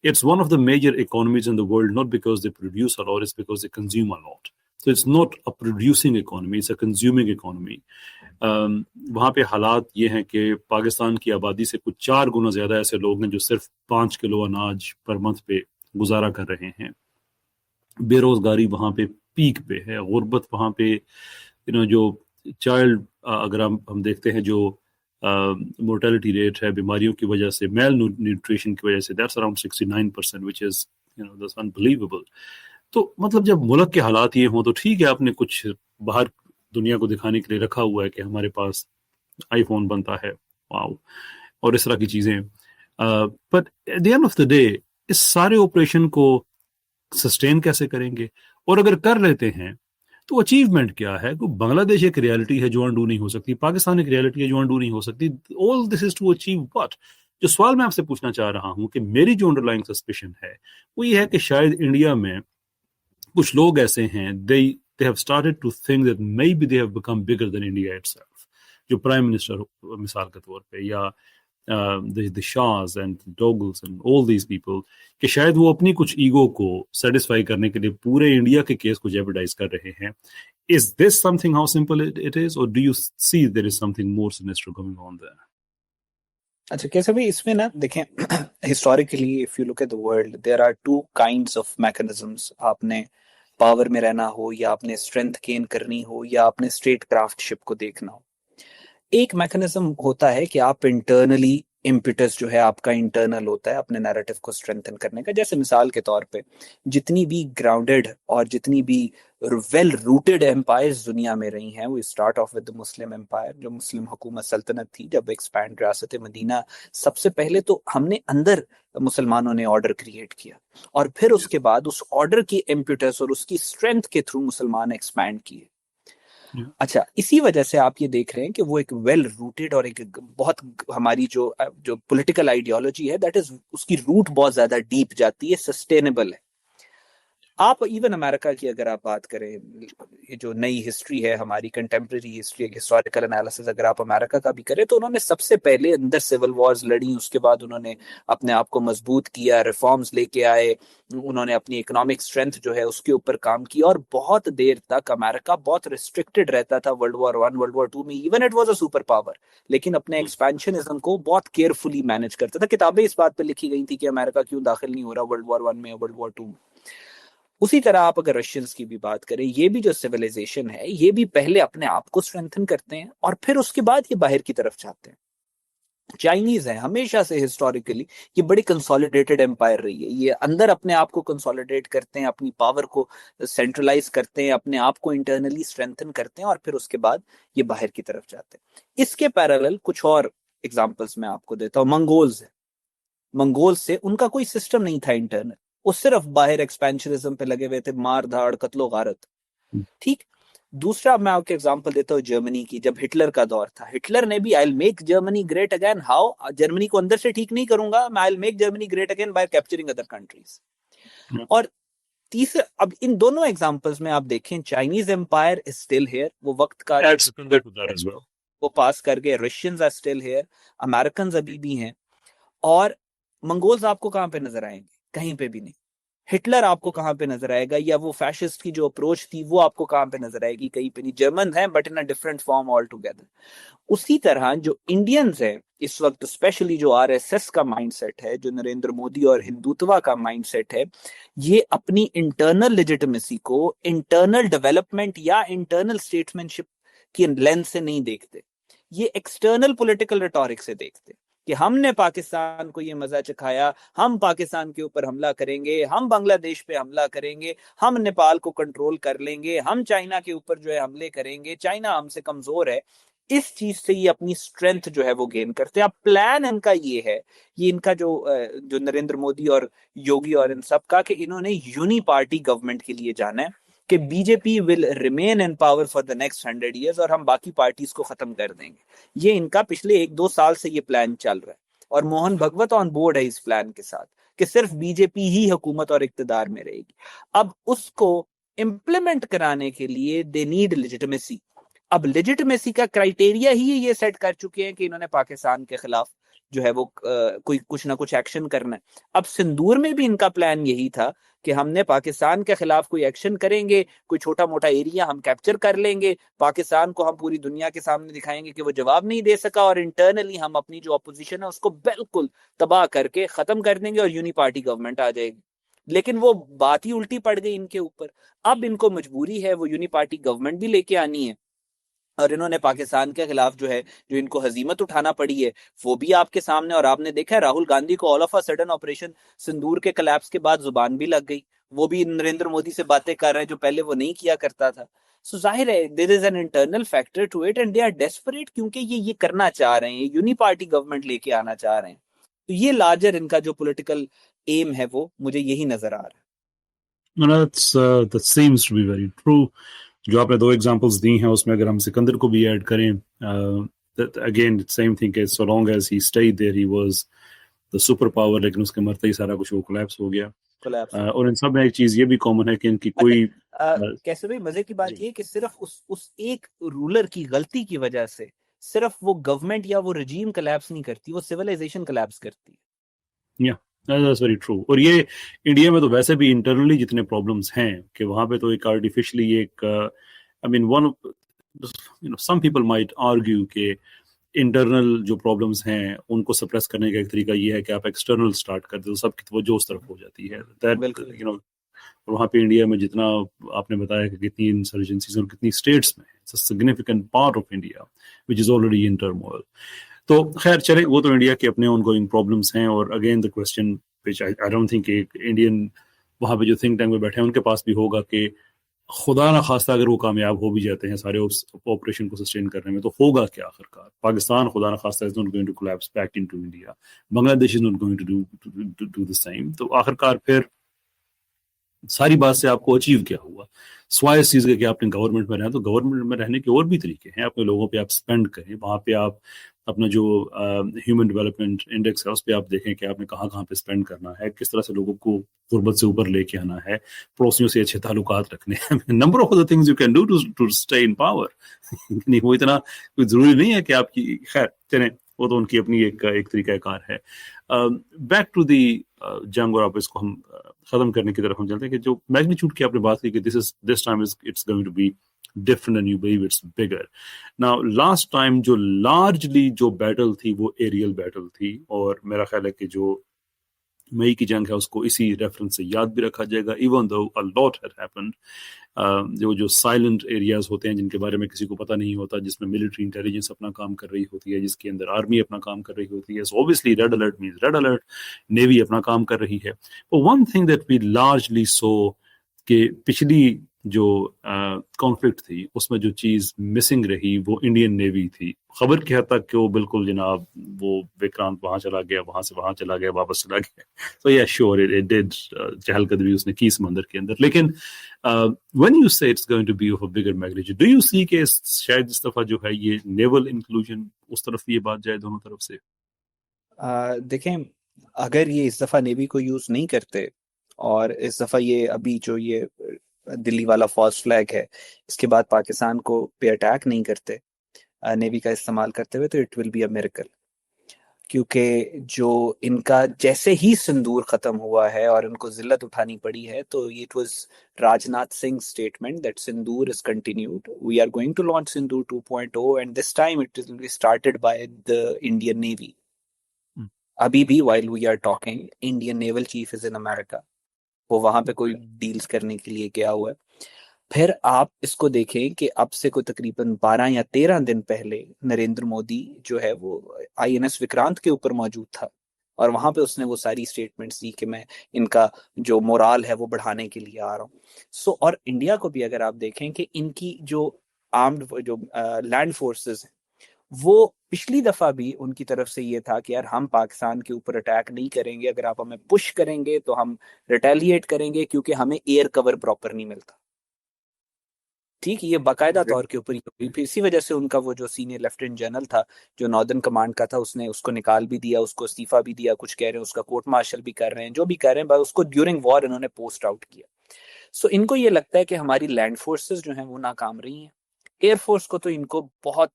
it's one of the major economies in the world, not because they produce a lot, it's because they consume a lot. So it's not a producing economy, it's a consuming economy. وہاں پہ حالات یہ ہیں کہ پاکستان کی آبادی سے کچھ 4 گنا زیادہ ایسے لوگ ہیں جو صرف 5 کلو اناج پر منتھ پہ گزارا کر رہے ہیں. بے روزگاری وہاں پہ پیک پہ ہے، غربت وہاں پہ جو چائلڈ اگر ہم دیکھتے ہیں جو mortality rate ہے بیماریوں کی وجہ سے، میل نیوٹریشن کی وجہ سے، that's around 69%, which is that's unbelievable. تو مطلب جب ملک کے حالات یہ ہوں تو ٹھیک ہے آپ نے کچھ باہر دنیا کو دکھانے کے لیے رکھا ہوا ہے کہ ہمارے پاس آئی فون بنتا ہے، واو، اور اس طرح کی چیزیں، but at the end of the day اس سارے آپریشن کو سسٹین کیسے کریں گے؟ اور اگر کر لیتے ہیں تو اچیومنٹ کیا ہے؟ بنگلہ دیش ایک ریالٹی ہے جو انڈو نہیں ہو سکتی، پاکستان ایک ریالٹی ہے جو انڈو نہیں ہو سکتی. آل دس از ٹو اچیو واٹ؟ جو سوال میں آپ سے پوچھنا چاہ رہا ہوں کہ میری جو انڈر لائنگ سسپیشن ہے وہ یہ ہے کہ شاید انڈیا میں کچھ لوگ ایسے ہیں they have started to think that maybe they have become bigger than India itself. جو پرائم منسٹر مثال کے طور پہ، یا the Shahs and Dogles and all these people، کہ شاید وہ اپنی کچھ ایگو کو سیٹسفائی کرنے کے لیے پورے انڈیا کے کیس کو جیپرڈائز کر رہے ہیں. Is this something how simple it is, or do you see there is something more sinister going on there? اچھا کیسے بھی اس میں نا دیکھیں historically if you look at the world there are 2 kinds of mechanisms. آپ نے power میں رہنا ہو یا آپ نے اسٹرینتھ گین کرنی ہو یا آپ نے اسٹیٹ کرافٹ شپ کو دیکھنا ہو. ایک میکنزم ہوتا ہے کہ آپ انٹرنلی امپیٹس جو ہے آپ کا انٹرنل ہوتا ہے اپنے نیریٹو کو اسٹرینتھن کرنے کا. جیسے مثال کے طور پہ جتنی بھی گراؤنڈڈ اور جتنی بھی ویل روٹڈ امپائرز دنیا میں رہی ہیں، وہ start off with Muslim empire, جو مسلم حکومت سلطنت تھی. جب ایکسپینڈ ریاست مدینہ، سب سے پہلے تو ہم نے اندر مسلمانوں نے آرڈر کریٹ کیا اور پھر اس کے بعد اس آرڈر کی امپیٹس اور اس کی اسٹرینتھ کے تھرو مسلمان ایکسپینڈ کیے. اچھا اسی وجہ سے آپ یہ دیکھ رہے ہیں کہ وہ ایک ویل روٹڈ اور ایک بہت ہماری جو پولیٹیکل آئیڈیالوجی ہے دیٹ از اس کی روٹ بہت زیادہ ڈیپ جاتی ہے، سسٹینیبل ہے. آپ ایون امریکہ کی اگر آپ بات کریں، یہ جو نئی ہسٹری ہے ہماری کنٹمپریری ہسٹری، ہسٹوریکل انالیسس اگر آپ امریکہ کا بھی کریں تو انہوں نے سب سے پہلے اندر سول وارز لڑی، اس کے بعد انہوں نے اپنے آپ کو مضبوط کیا، ریفارمز لے کے آئے، انہوں نے اپنی اکنامک اسٹرینتھ جو ہے اس کے اوپر کام کیا. اور بہت دیر تک امریکہ بہت ریسٹرکٹڈ رہتا تھا ورلڈ وار 1 ورلڈ وار 2 میں، even it was a super power, لیکن اپنے ایکسپینشنزم کو بہت کیئرفلی مینج کرتا تھا. کتابیں اس بات پہ لکھی گئی تھی کہ امریکہ کیوں داخل نہیں ہو رہا ورلڈ وار 1 میں، ورلڈ وار 2 میں. اسی طرح آپ اگر رشینز کی بھی بات کریں، یہ بھی جو سیویلائزیشن ہے یہ بھی پہلے اپنے آپ کو اسٹرینتھن کرتے ہیں اور پھر اس کے بعد یہ باہر کی طرف جاتے ہیں. چائنیز ہیں ہمیشہ سے ہسٹوریکلی یہ بڑی کنسولیڈیٹڈ امپائر رہی ہے، یہ اندر اپنے آپ کو کنسولیڈیٹ کرتے ہیں، اپنی پاور کو سینٹرلائز کرتے ہیں، اپنے آپ کو انٹرنلی اسٹرینتھن کرتے ہیں اور پھر اس کے بعد یہ باہر کی طرف جاتے ہیں. اس کے پیرالل کچھ اور ایگزامپلس میں آپ کو دیتا ہوں. منگولز ہیں، منگول سے ان کا کوئی سسٹم نہیں تھا انٹرنل، وہ صرف باہر ایکسپینشنزم پہ لگے ہوئے تھے، مار دھاڑ، قتل و غارت. ٹھیک، دوسرا میں آپ کو ایگزامپل دیتا ہوں جرمنی کی. جب ہٹلر کا دور تھا, ہٹلر نے بھی I will make Germany great again. How? Germany کو اندر سے ٹھیک نہیں کروں گا میں, I will make Germany great again by capturing other countries. اور تیسرا, اب ان دونوں ایگزامپلس میں آپ دیکھیں Chinese empire is still here, وہ وقت کا وہ پاس کر گئے. Russians are still here, Americans ابھی بھی ہیں. اور منگولز آپ کو کہاں پہ نظر آئیں گے؟ کہیں پہ بھی نہیں. ہٹلر آپ کو کہاں پہ نظر آئے گا, یا وہ فیشسٹ کی جو اپروچ تھی وہ آپ کو کہاں پہ نظر آئے گی؟ کہیں پہ نہیں. جرمن ہیں but in different form all together. اسی طرح جو انڈینز ہیں اس وقت, اسپیشلی جو آر ایس ایس کا مائنڈ سیٹ ہے, جو نریندر مودی اور ہندوتوا کا مائنڈ سیٹ ہے, یہ اپنی انٹرنل لیجیٹمیسی کو انٹرنل ڈیولپمنٹ یا انٹرنل اسٹیٹمنٹ شپ کی لینس سے نہیں دیکھتے, یہ ایکسٹرنل پولیٹیکل ریٹورک سے دیکھتے کہ ہم نے پاکستان کو یہ مزہ چکھایا, ہم پاکستان کے اوپر حملہ کریں گے, ہم بنگلہ دیش پہ حملہ کریں گے, ہم نیپال کو کنٹرول کر لیں گے, ہم چائنا کے اوپر جو ہے حملے کریں گے, چائنا ہم سے کمزور ہے. اس چیز سے یہ اپنی اسٹرینتھ جو ہے وہ گین کرتے ہیں. اب پلان ان کا یہ ہے, یہ ان کا جو نریندر مودی اور یوگی اور ان سب کا, کہ انہوں نے یونی پارٹی گورنمنٹ کے لیے جانا ہے کہ B J P will remain in power for the next 100 years اور ہم باقی پارٹیز کو ختم کر دیں گے. یہ ان کا پچھلے 1-2 سال سے یہ پلان چل رہا ہے, اور موہن بھگوت آن بورڈ ہے اس پلان کے ساتھ کہ صرف بی جے پی ہی حکومت اور اقتدار میں رہے گی. اب اس کو امپلیمنٹ کرانے کے لیے دے نیڈ لیجیٹمیسی. اب لیجیٹمیسی کا کرائٹیریا ہی یہ سیٹ کر چکے ہیں کہ انہوں نے پاکستان کے خلاف جو ہے وہ کوئی کچھ نہ کچھ ایکشن کرنا ہے. اب سندور میں بھی ان کا پلان یہی تھا کہ ہم نے پاکستان کے خلاف کوئی ایکشن کریں گے, کوئی چھوٹا موٹا ایریا ہم کیپچر کر لیں گے, پاکستان کو ہم پوری دنیا کے سامنے دکھائیں گے کہ وہ جواب نہیں دے سکا, اور انٹرنلی ہم اپنی جو اپوزیشن ہے اس کو بالکل تباہ کر کے ختم کر دیں گے اور یونی پارٹی گورنمنٹ آ جائے گی. لیکن وہ بات ہی الٹی پڑ گئی ان کے اوپر. اب ان کو مجبوری ہے وہ یونی پارٹی گورنمنٹ بھی لے کے آنی ہے, اور انہوں نے پاکستان کے خلاف جو ہے جو ان کو ہزیمت اٹھانا پڑی ہے وہ بھی آپ کے سامنے. اور آپ نے دیکھا ہے راہل گاندھی کو all of a sudden operation sindoor کے کلیپس کے بعد زبان بھی لگ گئی, وہ بھی نریندر مودی سے باتیں کر رہے ہیں جو پہلے وہ نہیں کیا کرتا تھا. سو ظاہر ہے there is an internal factor to it and they are desperate, کیونکہ یہ کرنا چاہ رہے ہیں, یونی پارٹی گورنمنٹ لے کے آنا چاہ رہے ہیں. تو یہ لارجر ان کا جو پولیٹیکل ایم ہے وہ مجھے یہی نظر آ رہا ہے. That seems to be very true. جو آپ نے 2 ایگزامپلس دی ہیں اس میں اگر ہم سکندر کو بھی ایڈ کریں, اگین سیم تھنگ کہ so long as he stayed there he was the super power, لیکن اس کے مرتے ہی سارا کچھ وہ کولیپس ہو گیا. اور ان سب میں ایک چیز یہ بھی کامن ہے کہ ان کی کوئی کیسے بھی مزے کی بات یہ کہ صرف اس ایک رولر کی غلطی کی وجہ سے صرف وہ گورنمنٹ یا وہ رجیم کلیپس نہیں کرتی, وہ سیولائزیشن کلیپس کرتی ہے. That's very true. اور یہ انڈیا میں تو ویسے بھی انٹرنلی جتنے پرابلمس ہیں کہ وہاں پہ تو ایک آرٹیفیشلی ایک I mean one some people might argue کہ انٹرنل جو پرابلمس ہیں ان کو سپریس کرنے کا ایک طریقہ یہ ہے کہ آپ ایکسٹرنل سٹارٹ کر دیں تو سب کی توجہ اس طرف ہو جاتی ہے. وہاں پہ انڈیا میں جتنا آپ نے بتایا کہ کتنی انسرجنسیز اور کتنی اسٹیٹس میں it's a significant part of India which is already in turmoil. تو خیر چلیں, وہ تو انڈیا کے اپنے آن گوئنگ پرابلمس ہیں. اور again the question which I don't think ایک انڈین وہاں پہ جو تھنک ٹینک میں بیٹھے ہیں ان کے پاس بھی ہوگا کہ خدا نہ خواستہ اگر وہ کامیاب ہو بھی جاتے ہیں سارے آپریشن کو سسٹین کرنے میں تو ہوگا کیا آخرکار. پاکستان خدا نہ خواستہ is not going to collapse back into India. بنگلہ دیش is not going to do the same. تو آخرکار پھر ساری بات سے آپ کو اچیو کیا ہوا سوائے اس چیز کے کہ آپ نے گورنمنٹ میں رہنا. تو گورنمنٹ میں رہنے کے اور بھی طریقے ہیں. اپنے لوگوں پہ آپ اسپینڈ کریں, وہاں پہ آپ اپنا جو ہیومن ڈیولپمنٹ انڈیکس ہے اس پہ آپ دیکھیں کہ آپ نے کہاں کہاں پہ اسپینڈ کرنا ہے, کس طرح سے لوگوں کو غربت سے اوپر لے کے آنا ہے, پڑوسیوں سے اچھے تعلقات رکھنے ہیں. Number of other things you can do to stay in power. وہ اتنا کوئی ضروری نہیں ہے کہ آپ کی, خیر چلیں وہ تو ان کی اپنی ایک طریقہ کار ہے. بیک ٹو دی جنگ, اور آپ اس کو ہم ختم کرنے کی طرف ہم چلتے ہیں کہ جو میگنیچیوڈ کی آپ نے بات کی کہ this time it's going to be different and you believe it's bigger. Now last time جو largely جو بیٹل تھی وہ ایریل بیٹل تھی, اور میرا خیال ہے کہ جو مئی کی جنگ ہے اس کو اسی ریفرنس سے یاد بھی رکھا جائے گا. Even though a lot had happened, جو سائلنٹ ایریاز ہوتے ہیں جن کے بارے میں کسی کو پتہ نہیں ہوتا, جس میں ملٹری انٹیلیجنس اپنا کام کر رہی ہوتی ہے, جس کے اندر آرمی اپنا کام کر رہی ہوتی ہے. So obviously red alert means red alert, navy اپنا کام کر رہی ہے. But one thing that we largely saw کہ پچھلی جو کانفلکٹ تھی اس میں جو چیز مسنگ رہی وہ انڈین نیوی تھی. خبر کی حد تک کہ وہ بالکل جناب وہ وکرانت وہاں چلا گیا، وہاں سے وہاں چلا گیا، واپس چلا گیا. تو یا شیور اٹ ڈیڈ، چہل قدمی اس نے کی سمندر کے اندر. لیکن when you say it's going to be of a bigger magnitude, do you see کہ شاید اس دفعہ جو ہے یہ نیول انکلوژن اس طرف یہ بات جائے دونوں طرف سے؟ دیکھیں اگر یہ اس دفعہ نیوی کو یوز نہیں کرتے اور اس دفعہ یہ ابھی جو یہ دلی والا فالس فلیگ ہے اس کے بعد پاکستان کو پہ اٹیک نہیں کرتے نیوی کا استعمال کرتے ہوئے، تو it will be a miracle. کیونکہ جو ان کا جیسے ہی سندور ختم ہوا ہے اور ان کو ذلت اٹھانی پڑی ہے، تو it was Rajnath Singh statement that Sindoor is continued, we are going to launch Sindoor 2.0 and this time it will be started by the Indian navy. ابھی بھی while we are talking Indian naval chief is in America, وہ وہاں پہ کوئی deals کرنے کے لیے گیا ہوا ہے. پھر آپ اس کو دیکھیں کہ اب سے کوئی تقریباً 12 یا 13 دن پہلے نریندر مودی جو ہے وہ INS وکرانت کے اوپر موجود تھا، اور وہاں پہ اس نے وہ ساری سٹیٹمنٹس دی کہ میں ان کا جو مورال ہے وہ بڑھانے کے لیے آ رہا ہوں. اور انڈیا کو بھی اگر آپ دیکھیں کہ ان کی جو آرمڈ جو لینڈ فورسز ہیں وہ پچھلی دفعہ بھی ان کی طرف سے یہ تھا کہ یار ہم پاکستان کے اوپر اٹیک نہیں کریں گے، اگر آپ ہمیں پش کریں گے تو ہم ریٹیلیٹ کریں گے کیونکہ ہمیں ایئر کور پراپر نہیں ملتا. ٹھیک، یہ باقاعدہ طور کے اوپر پھر اسی وجہ سے ان کا وہ جو سینئر لیفٹیننٹ جنرل تھا جو ناردرن کمانڈ کا تھا، اس نے اس کو نکال بھی دیا، اس کو استعفیٰ بھی دیا، کچھ کہہ رہے ہیں اس کا کورٹ مارشل بھی کر رہے ہیں، جو بھی کر رہے ہیں، بس اس کو ڈیورنگ وار انہوں نے پوسٹ آؤٹ کیا. ان کو یہ لگتا ہے کہ ہماری لینڈ فورسز جو ہیں وہ ناکام رہی ہیں. ایئر فورس کو تو ان کو بہت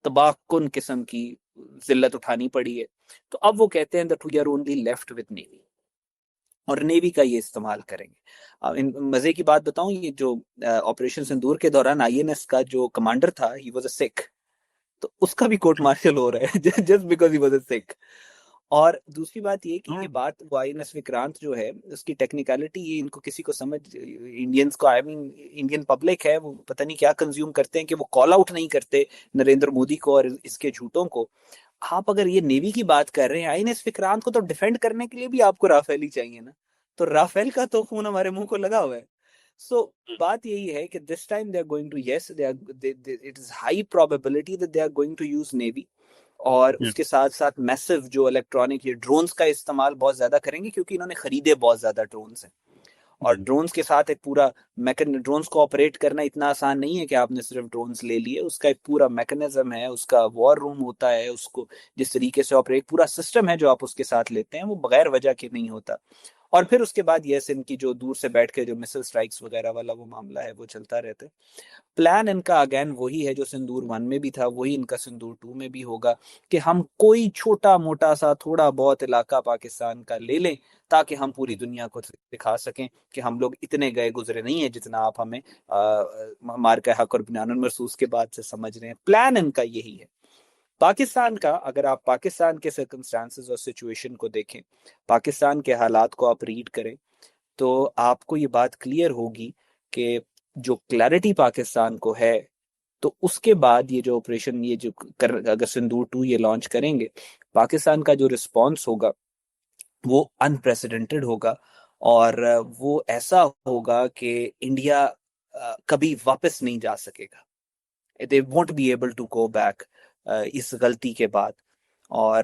تباہ کن قسم کی ذلت اٹھانی پڑی ہے، تو اب وہ کہتے ہیں that we are only left with Navy، اور نیوی کا یہ استعمال کریں گے. مزے کی بات بتاؤں، یہ جو آپریشن سندور کے دوران INS کا جو کمانڈر تھا ہی واز اے سکھ، تو اس کا بھی کورٹ مارشل ہو رہا ہے just because he was a Sikh. اور دوسری بات یہ کہ یہ بات وہ INS وکرانت جو ہے اس کی ٹیکنیکلٹی، یہ ان کو کسی کو سمجھ، انڈینز کو انڈین پبلک ہے وہ پتہ نہیں کیا کنزیوم کرتے ہیں کہ وہ کال آؤٹ نہیں کرتے نریندر مودی کو اور اس کے جھوٹوں کو. آپ اگر یہ نیوی کی بات کر رہے ہیں INS وکرانت کو تو ڈیفینڈ کرنے کے لیے بھی آپ کو رافیل ہی چاہیے نا، تو رافیل کا تو خون ہمارے منہ کو لگا ہوا ہے. بات یہی ہے کہ this time they are going to it is high probability that they are going to use Navy، اور اس کے ساتھ ساتھ میسو جو الیکٹرانک یہ ڈرونز کا استعمال بہت زیادہ کریں گے، کیونکہ انہوں نے خریدے بہت زیادہ ڈرونز ہیں، اور ڈرونز کے ساتھ ایک پورا ڈرونز کو آپریٹ کرنا اتنا آسان نہیں ہے کہ آپ نے صرف ڈرونز لے لیے، اس کا ایک پورا میکنزم ہے، اس کا وار روم ہوتا ہے، اس کو جس طریقے سے آپریٹ، پورا سسٹم ہے جو آپ اس کے ساتھ لیتے ہیں، وہ بغیر وجہ کے نہیں ہوتا. اور پھر اس کے بعد یس ان کی جو دور سے بیٹھ کے جو مسل سٹرائکس وغیرہ والا وہ معاملہ ہے وہ چلتا رہتا ہے. پلان ان کا اگین وہی ہے جو سندور 1 میں بھی تھا، وہی ان کا سندور 2 میں بھی ہوگا، کہ ہم کوئی چھوٹا موٹا سا تھوڑا بہت علاقہ پاکستان کا لے لیں تاکہ ہم پوری دنیا کو دکھا سکیں کہ ہم لوگ اتنے گئے گزرے نہیں ہیں جتنا آپ ہمیں مارکہ حق اور بنیان المرصوص کے بعد سے سمجھ رہے ہیں. پلان ان کا یہی ہے. پاکستان کا اگر آپ پاکستان کے سرکمسٹانسز اور سچویشن کو دیکھیں، پاکستان کے حالات کو آپ ریڈ کریں، تو آپ کو یہ بات کلیئر ہوگی کہ جو کلیئرٹی پاکستان کو ہے، تو اس کے بعد یہ جو آپریشن یہ جو اگر سندور 2 یہ لانچ کریں گے، پاکستان کا جو رسپانس ہوگا وہ انپریسیڈنٹڈ ہوگا، اور وہ ایسا ہوگا کہ انڈیا کبھی واپس نہیں جا سکے گا. they won't be able to go back اس غلطی کے بعد. اور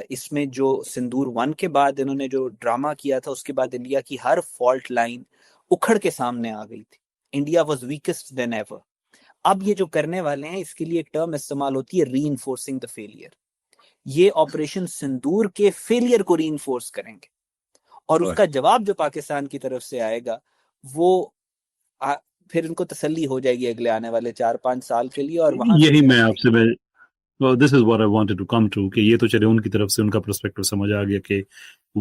اس میں جو سندور 1 کے بعد انہوں نے جو ڈرامہ کیا تھا، اس کے بعد انڈیا کی ہر فالٹ لائن اکھڑ کے سامنے آ گئی تھی. India was weakest than ever. اب یہ جو کرنے والے ہیں اس کے لیے ایک ٹرم استعمال ہوتی ہے ری انفورسنگ دا فیلئر. یہ آپریشن سندور کے فیلئر کو ری انفورس کریں گے، اور اس کا جواب جو پاکستان کی طرف سے آئے گا وہ پھر ان کو تسلی ہو جائے گی اگلے آنے والے 4-5 سال کے لیے. اور وہاں یہی میں آپ سے this is what I wanted to come to کہ یہ تو چلے ان کی طرف سے ان کا پرسپیکٹو سمجھ آ گیا کہ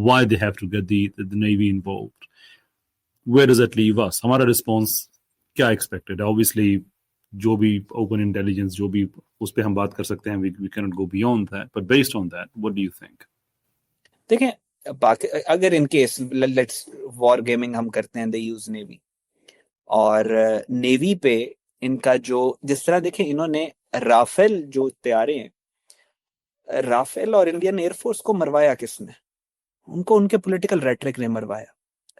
why they have to get the Navy involved. Where does that leave us? ہمارا رسپانس کیا ایکسپیکٹڈ ہے؟ Obviously جو بھی اوپن انٹیلیجنس جو بھی اس پہ ہم بات کر سکتے ہیں، we cannot go beyond that, but based on that what do you think? دیکھیں اگر in case let's war gaming ہم کرتے ہیں they use Navy، اور نیوی پہ ان کا جو جس طرح دیکھیں انہوں نے رافیل جو طیارے ہیں، رافیل اور انڈین ایئر فورس کو مروایا کس نے؟ ان کو ان کے پولیٹیکل ریٹرک نے مروایا.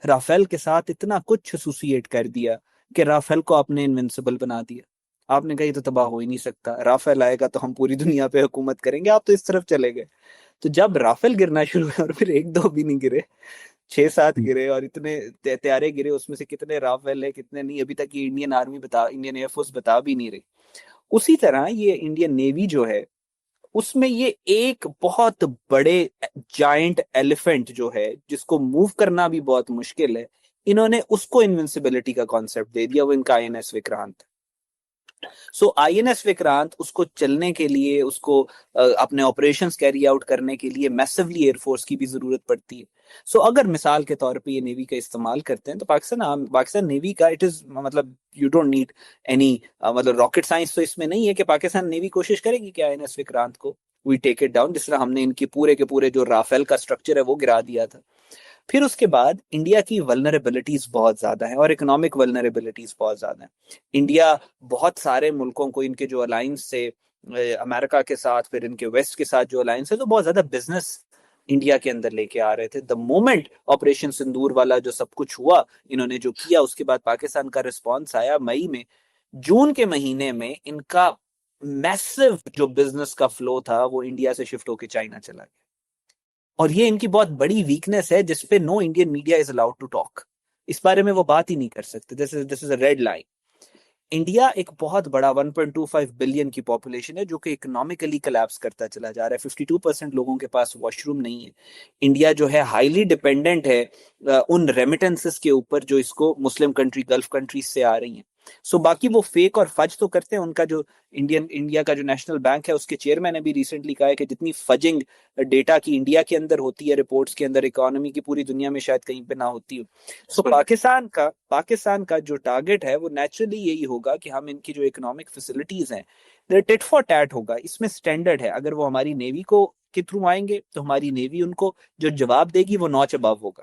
رافیل کے ساتھ اتنا کچھ ایسوسیٹ کر دیا کہ رافیل کو آپ نے انوینسیبل بنا دیا. آپ نے کہا یہ تو تباہ ہو ہی نہیں سکتا, رافیل آئے گا تو ہم پوری دنیا پہ حکومت کریں گے, آپ تو اس طرف چلے گئے. تو جب رافیل گرنا شروع ہوئے, اور پھر ایک دو بھی نہیں گرے, 6-7 گرے, اور اتنے طیارے گرے, اس میں سے کتنے رافیل ہے کتنے نہیں, ابھی تک یہ انڈین ایئر فورس بتا بھی نہیں رہی. اسی طرح یہ انڈین نیوی جو ہے, اس میں یہ ایک بہت بڑے جائنٹ ایلیفنٹ جو ہے, جس کو موو کرنا بھی بہت مشکل ہے, انہوں نے اس کو انوینسیبلٹی کا کانسیپٹ دے دیا, وہ ان کا آئی این ایس وکرانت. سو آئی این ایس وکرانت, اس کو چلنے کے لیے, اس کو اپنے آپریشنز کیری آؤٹ کرنے کے لیے میسولی ایئر فورس کی بھی ضرورت پڑتی ہے. سو اگر مثال کے طور پہ یہ نیوی کا استعمال کرتے ہیں تو پاکستان نیوی کا اٹ از, مطلب یو ڈونٹ نیڈ اینی, مطلب راکٹ سائنس تو اس میں نہیں ہے کہ پاکستان نیوی کوشش کرے گی کہ آئی این ایس وکرانت کو وی ٹیک اٹ ڈاؤن, جس طرح ہم نے ان کے پورے جو رافیل کا اسٹرکچر ہے وہ گرا دیا تھا. پھر اس کے بعد انڈیا کی ولنریبلٹیز بہت زیادہ ہیں, اور اکنامک ولنریبلٹیز بہت زیادہ ہیں. انڈیا بہت سارے ملکوں کو, ان کے جو الائنس سے امریکہ کے ساتھ, پھر ان کے ویسٹ کے ساتھ جو الائنس ہے, تو بہت زیادہ بزنس انڈیا کے اندر لے کے آ رہے تھے. دا مومنٹ آپریشن سندور والا جو سب کچھ ہوا, انہوں نے جو کیا, اس کے بعد پاکستان کا رسپانس آیا مئی میں. جون کے مہینے میں ان کا میسو جو بزنس کا فلو تھا وہ انڈیا سے شفٹ ہو کے چائنا چلا گیا. اور یہ ان کی بہت بڑی ویکنس ہے, جس پہ no Indian media is allowed to talk. اس بارے میں وہ بات ہی نہیں کر سکتے. This is a red line. India ایک بہت بڑا 1.25 بلین کی پاپولیشن ہے, جو کہ اکنامکلی کلیپس کرتا چلا جا رہا ہے. 52% لوگوں کے پاس واش روم نہیں ہے. انڈیا جو ہے ہائیلی ڈیپینڈنٹ ہے ان ریمیٹنسز کے اوپر جو اس کو مسلم کنٹری, گلف کنٹریز سے آ رہی ہیں. سو باقی وہ فیک اور فج تو کرتے ہیں. ان کا جو انڈیا کا جو نیشنل بینک ہے, اس کے چیئرمین نے بھی ریسنٹلی کہا ہے کہ جتنی فجنگ ڈیٹا کی انڈیا کے اندر ہوتی ہے رپورٹس کے اندر, اکانومی کی پوری دنیا میں شاید کہیں پہ نہ ہوتی ہو. سو پاکستان کا جو ٹارگٹ ہے وہ نیچرلی یہی ہوگا کہ ہم ان کی جو اکنامک فیسلٹیز ہیں ٹٹ فار ٹیٹ ہوگا. اس میں سٹینڈرڈ ہے, اگر وہ ہماری نیوی کو کے تھرو آئیں گے تو ہماری نیوی ان کو جو جواب دے گی وہ نوچ ابو ہوگا.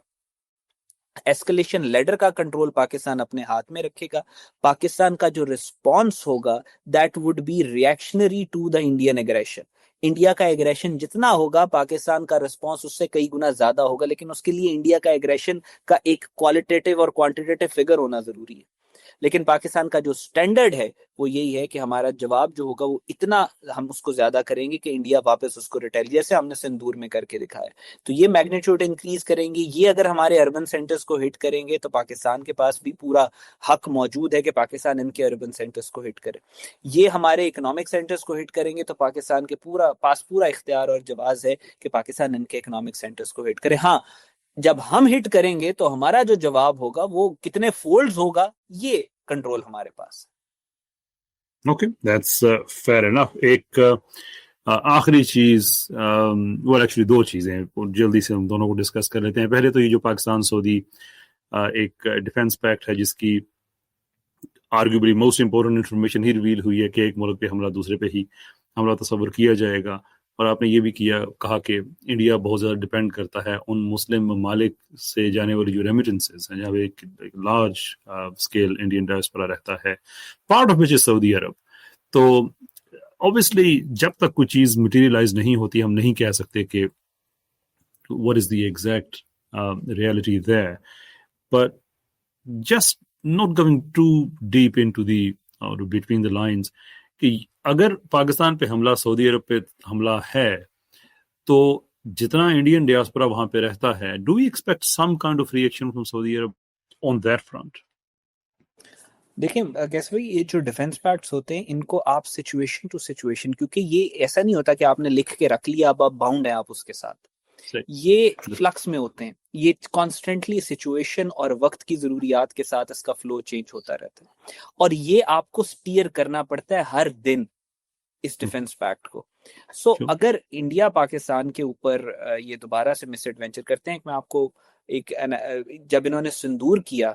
ایسکلیشن لیڈر کا کنٹرول پاکستان اپنے ہاتھ میں رکھے گا. پاکستان کا جو رسپانس ہوگا that would be reactionary to the Indian aggression. India کا ایگریشن جتنا ہوگا, پاکستان کا رسپانس اس سے کئی گنا زیادہ ہوگا, لیکن اس کے لیے انڈیا کا ایگریشن کا ایک کوالٹیٹیو اور کوانٹیٹیو فگر ہونا ضروری ہے. لیکن پاکستان کا جو سٹینڈرڈ ہے وہ یہی ہے کہ ہمارا جواب جو ہوگا وہ اتنا ہم اس کو زیادہ کریں گے کہ انڈیا واپس اس کو ریٹیل, جیسے ہم نے سندور میں کر کے دکھایا. تو یہ میگنیٹیوڈ انکریز کریں گے. یہ اگر ہمارے اربن سینٹرز کو ہٹ کریں گے تو پاکستان کے پاس بھی پورا حق موجود ہے کہ پاکستان ان کے اربن سینٹرز کو ہٹ کرے. یہ ہمارے اکنامک سینٹرز کو ہٹ کریں گے تو پاکستان کے پاس پورا اختیار اور جواز ہے کہ پاکستان ان کے اکنامک سینٹرز کو ہٹ کرے. ہاں, جب ہم ہٹ کریں گے تو ہمارا جو جواب ہوگا وہ کتنے فولڈز ہوگا, یہ کنٹرول ہمارے پاس. Okay, that's fair enough. ایک آخری چیز, وہ ایکچولی دو چیزیں جلدی سے ہم دونوں کو ڈسکس کر لیتے ہیں. پہلے تو یہ جو پاکستان سعودی ایک ڈیفنس پیکٹ ہے, جس کی آرگیوبلی موسٹ امپورٹنٹ انفارمیشن ہی ریویل ہوئی ہے کہ ایک ملک پہ حملہ دوسرے پہ ہی حملہ تصور کیا جائے گا. اور آپ نے یہ بھی کہا کہ انڈیا بہت زیادہ ڈپینڈ کرتا ہے ان مسلم ممالک سے جانے والی جو ریمیٹنسز ہیں, جہاں ایک لارج اسکیل انڈین ڈائسپورا رہتا ہے, پارٹ آف وچ از سعودی عرب. تو obviously جب تک کوئی چیز مٹیریلائز نہیں ہوتی, ہم نہیں کہہ سکتے کہ what is the exact reality there. But just not going too deep into the between the lines, کہ اگر پاکستان پہ حملہ, سعودی عرب پہ حملہ ہے, تو جتنا انڈین ڈیاسپورا وہاں پہ رہتا ہے, do we expect some kind of reaction from Saudi Arab on that front? دیکھیں کیسے بھائی, یہ جو ڈیفنس پیکٹس ہوتے ہیں ان کو آپ سچویشن ٹو سچویشن, کیونکہ یہ ایسا نہیں ہوتا کہ آپ نے لکھ کے رکھ لیا اب آپ باؤنڈ ہیں آپ اس کے ساتھ. یہ فلکس میں ہوتے ہیں, یہ کانسٹنٹلی سچویشن اور وقت کی ضروریات کے ساتھ اس کا فلو چینج ہوتا رہتا ہے, اور یہ آپ کو سٹیئر کرنا پڑتا ہے ہر دن اس ڈیفنس پیکٹ کو. سو اگر انڈیا پاکستان کے اوپر یہ دوبارہ سے مس ایڈوینچر کرتے ہیں, میں آپ کو ایک, جب انہوں نے سندور کیا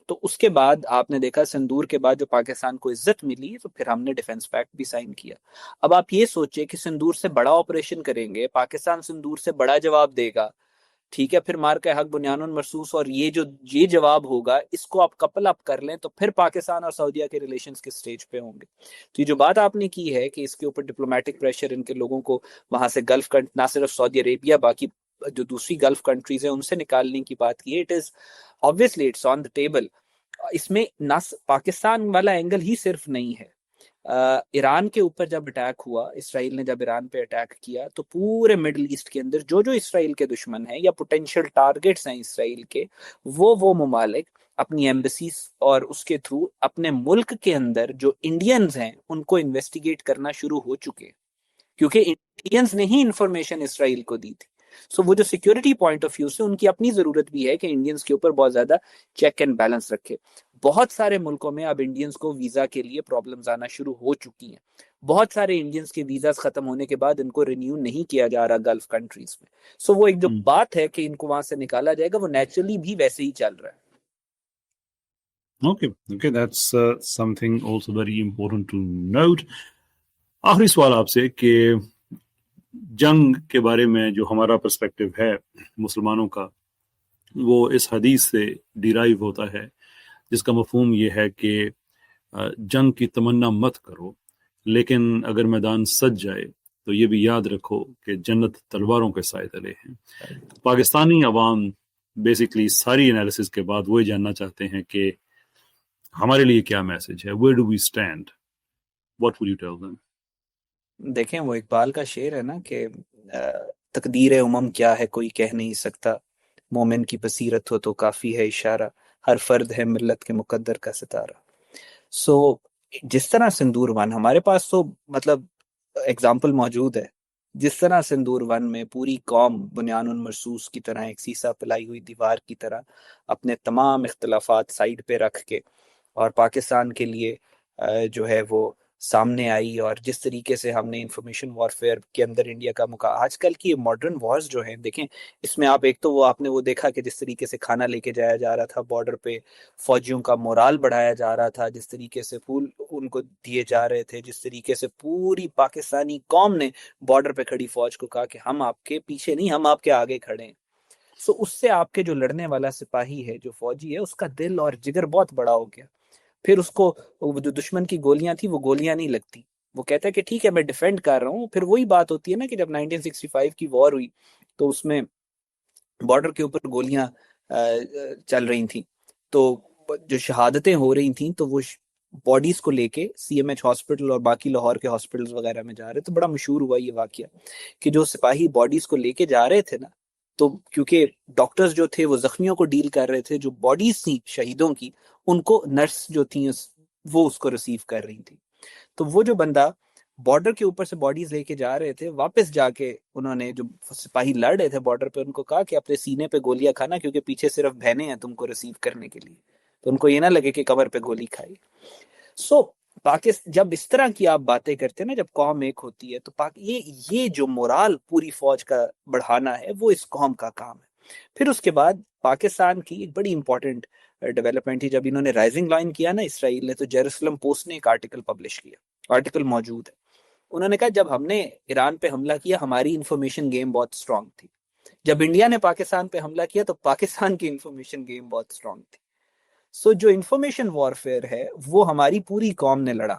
تو اس کے بعد آپ نے دیکھا سندور کے بعد جو پاکستان کو عزت ملی, تو پھر ہم نے ڈیفنس پیکٹ بھی سائن کیا. اب آپ یہ سوچیں کہ سندور سے بڑا آپریشن کریں گے, پاکستان سندور سے بڑا جواب دے گا, ٹھیک ہے, پھر مار کا حق بنیان مرصوص, اور یہ جواب ہوگا, اس کو آپ کپل اپ کر لیں تو پھر پاکستان اور سعودیہ کے ریلیشنز کے سٹیج پہ ہوں گے. تو یہ جو بات آپ نے کی ہے کہ اس کے اوپر ڈپلومیٹک پریشر ان کے لوگوں کو وہاں سے گلف, نہ صرف سعودی عربیہ, باقی جو دوسری گلف کنٹریز ہیں ان سے نکالنے کی بات کی ہے, it is obviously it's on the table. اس میں نہ پاکستان والا اینگل ہی صرف نہیں ہے. ایران کے اوپر جب اٹیک ہوا، اسرائیل نے جب ایران پہ اٹیک کیا، تو پورے مڈل ایسٹ کے اندر جو اسرائیل کے دشمن ہیں یا پوٹینشیل ٹارگٹس ہیں اسرائیل کے، وہ ممالک اپنی ایمبیسیز اور اس کے تھرو اپنے ملک کے اندر جو انڈینز ہیں ان کو انویسٹیگیٹ کرنا شروع ہو چکے، کیونکہ انڈینز نے ہی انفارمیشن اسرائیل کو دی تھی. سو وہ جو سیکیورٹی پوائنٹ آف ویو سے ان کی اپنی ضرورت بھی ہے کہ انڈینز کے اوپر بہت زیادہ چیک اینڈ بیلنس رکھے. بہت سارے ملکوں میں اب انڈینز کو ویزا کے لیے پرابلمز آنا شروع ہو چکی ہیں. بہت سارے انڈینز کے ویزاز ختم ہونے کے بعد ان کو رینیو نہیں کیا جا رہا گلف کنٹریز میں. سو وہ ایک جو بات ہے کہ ان کو وہاں سے نکالا جائے گا، وہ نیچرلی بھی ویسے ہی چل رہا ہے. Okay, that's something also very important to note. آخری سوال آپ سے کہ جنگ کے بارے میں جو ہمارا پرسپیکٹو ہے مسلمانوں کا، وہ اس حدیث سے ڈیرائیو ہوتا ہے جس کا مفہوم یہ ہے کہ جنگ کی تمنا مت کرو، لیکن اگر میدان سج جائے تو یہ بھی یاد رکھو کہ جنت تلواروں کے سائے تلے ہیں. پاکستانی عوام بیسیکلی ساری انالیسس کے بعد وہ جاننا چاہتے ہیں کہ ہمارے لیے کیا میسج ہے. Where do we stand? What would you tell them? دیکھیں، وہ اقبال کا شعر ہے نا کہ تقدیر امم کیا ہے کوئی کہہ نہیں سکتا، مومن کی بصیرت ہو تو کافی ہے اشارہ، ہر فرد ہے ملت کے مقدر کا ستارہ. سو جس طرح سندور ون ہمارے پاس تو مطلب ایگزامپل موجود ہے، جس طرح سندور ون میں پوری قوم بنیان مرصوص کی طرح ایک سیسا پلائی ہوئی دیوار کی طرح اپنے تمام اختلافات سائڈ پہ رکھ کے اور پاکستان کے لیے جو ہے وہ سامنے آئی. اور جس طریقے سے ہم نے انفارمیشن وارفیئر کے اندر انڈیا کا آج کل کی ماڈرن وارز جو ہیں، دیکھیں اس میں آپ ایک تو آپ نے وہ دیکھا کہ جس طریقے سے کھانا لے کے جایا جا رہا تھا بارڈر پہ، فوجیوں کا مورال بڑھایا جا رہا تھا، جس طریقے سے پھول ان کو دیے جا رہے تھے، جس طریقے سے پوری پاکستانی قوم نے بارڈر پہ کھڑی فوج کو کہا کہ ہم آپ کے پیچھے نہیں، ہم آپ کے آگے کھڑے ہیں. سو اس سے آپ کے جو لڑنے والا سپاہی ہے، جو فوجی ہے، اس کا دل اور جگر بہت بڑا ہو گیا. پھر اس کو جو دشمن کی گولیاں تھی وہ گولیاں نہیں لگتی، وہ کہتا ہے کہ ٹھیک ہے میں ڈیفینڈ کر رہا ہوں. پھر وہی بات ہوتی ہے نا کہ جب 1965 کی وار ہوئی تو اس میں بارڈر کے اوپر گولیاں چل رہی تھیں، تو جو شہادتیں ہو رہی تھیں تو وہ باڈیز کو لے کے سی ایم ایچ ہاسپٹل اور باقی لاہور کے ہاسپٹلز وغیرہ میں جا رہے. تو بڑا مشہور ہوا یہ واقعہ کہ جو سپاہی باڈیز کو لے کے جا رہے تھے نا، تو کیونکہ ڈاکٹرز جو تھے وہ زخمیوں کو ڈیل کر رہے تھے، جو باڈیز تھیں شہیدوں کی ان کو نرس جو تھیں وہ اس کو ریسیو کر رہی تھی. تو وہ جو بندہ بارڈر کے اوپر سے باڈیز لے کے جا رہے تھے، واپس جا کے انہوں نے جو سپاہی لڑ رہے تھے بارڈر پہ ان کو کہا کہ اپنے سینے پہ گولیاں کھانا، کیونکہ پیچھے صرف بہنیں ہیں تم کو ریسیو کرنے کے لیے، تو ان کو یہ نہ لگے کہ کمر پہ گولی کھائی. سو جب اس طرح کی آپ باتیں کرتے ہیں نا، جب قوم ایک ہوتی ہے تو یہ جو مورال پوری فوج کا بڑھانا ہے وہ اس قوم کا کام ہے. پھر اس کے بعد پاکستان کی ایک بڑی امپورٹنٹ ڈیولپمنٹ تھی جب انہوں نے رائزنگ لائن کیا نا اسرائیل نے، تو جیروسلم پوسٹ نے ایک آرٹیکل پبلش کیا، آرٹیکل موجود ہے. انہوں نے کہا جب ہم نے ایران پہ حملہ کیا ہماری انفارمیشن گیم بہت اسٹرانگ تھی، جب انڈیا نے پاکستان پہ حملہ کیا تو پاکستان کی انفارمیشن گیم بہت اسٹرانگ تھی. سو جو انفارمیشن وارفیئر ہے وہ ہماری پوری قوم نے لڑا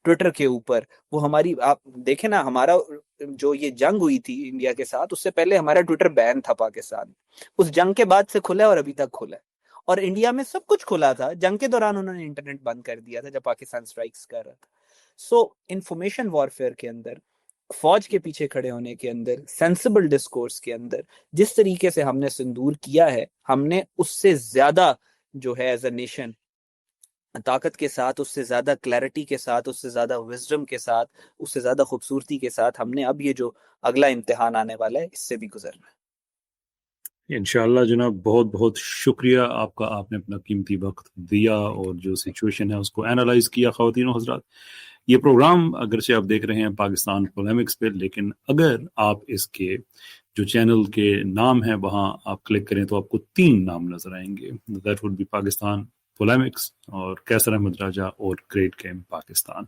ٹویٹر کے اوپر. وہ ہماری آپ دیکھیں نا، ہمارا جو یہ جنگ ہوئی تھی انڈیا کے ساتھ، اس سے پہلے ہمارا ٹویٹر بین تھا پاکستان، اس جنگ کے بعد سے کھلا ہے اور ابھی تک کھلا ہے. اور انڈیا میں سب کچھ کھلا تھا، جنگ کے دوران انہوں نے انٹرنیٹ بند کر دیا تھا جب پاکستان سٹرائکس کر رہا تھا. سو انفارمیشن وارفیئر کے اندر، فوج کے پیچھے کھڑے ہونے کے اندر، سینسیبل ڈسکورس کے اندر، جس طریقے سے ہم نے سندور کیا ہے، ہم نے اس سے زیادہ جو ہے ایز اے نیشن طاقت کے ساتھ، اس سے زیادہ کلیرٹی کے ساتھ، اس سے زیادہ وزڈم کے ساتھ، اس سے زیادہ خوبصورتی کے ساتھ ہم نے اب یہ جو اگلا امتحان آنے والا ہے اس سے بھی گزرنا ہے. انشاءاللہ جناب، بہت بہت شکریہ آپ کا، آپ نے اپنا قیمتی وقت دیا اور جو سچویشن ہے اس کو اینالائز کیا. خواتین و حضرات، یہ پروگرام اگرچہ آپ دیکھ رہے ہیں پاکستان پولیمکس پہ، لیکن اگر آپ اس کے جو چینل کے نام ہیں وہاں آپ کلک کریں تو آپ کو 3 نام نظر آئیں گے. That would be Pakistan polemics اور قیصر احمد راجہ اور گریٹ گیم پاکستان.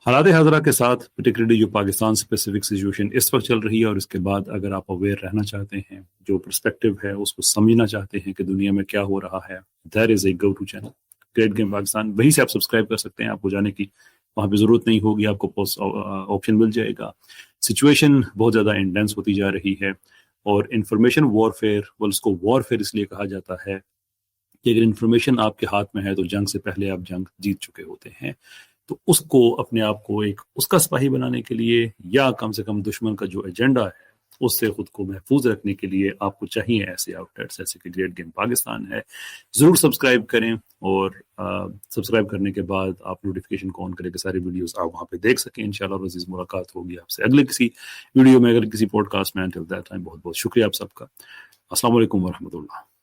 حالات حاضرہ کے ساتھ پرٹیکولرلی جو پاکستان اسپیسیفک سچویشن اس وقت چل رہی ہے اور اس کے بعد اگر آپ اویئر رہنا چاہتے ہیں، جو پرسپیکٹو ہے اس کو سمجھنا چاہتے ہیں کہ دنیا میں کیا ہو رہا ہے، there is a go to channel great game Pakistan. وہیں سے آپ سبسکرائب کر سکتے ہیں، آپ کو جانے کی وہاں پہ ضرورت نہیں ہوگی، آپ کو آپشن مل جائے گا. سچویشن بہت زیادہ انٹینس ہوتی جا رہی ہے اور انفارمیشن وارفیئر، اس کو وارفیئر اس لیے کہا جاتا ہے کہ اگر انفارمیشن آپ کے ہاتھ میں ہے تو جنگ سے پہلے آپ جنگ جیت چکے ہوتے ہیں. تو اس کو اپنے آپ کو ایک اس کا سپاہی بنانے کے لیے یا کم سے کم دشمن کا جو ایجنڈا ہے اس سے خود کو محفوظ رکھنے کے لیے آپ کو چاہیے ایسے آؤٹ لیٹس جیسے کہ گریٹ گیم پاکستان ہے. ضرور سبسکرائب کریں اور سبسکرائب کرنے کے بعد آپ نوٹیفیکیشن کو آن کریں کہ ساری ویڈیوز آپ وہاں پہ دیکھ سکیں. انشاءاللہ عزیز ملاقات ہوگی آپ سے اگلے کسی ویڈیو میں, اگر کسی پوڈ کاسٹ میں. انٹل دیٹ ٹائم بہت بہت شکریہ آپ سب کا. السلام علیکم ورحمۃ اللہ.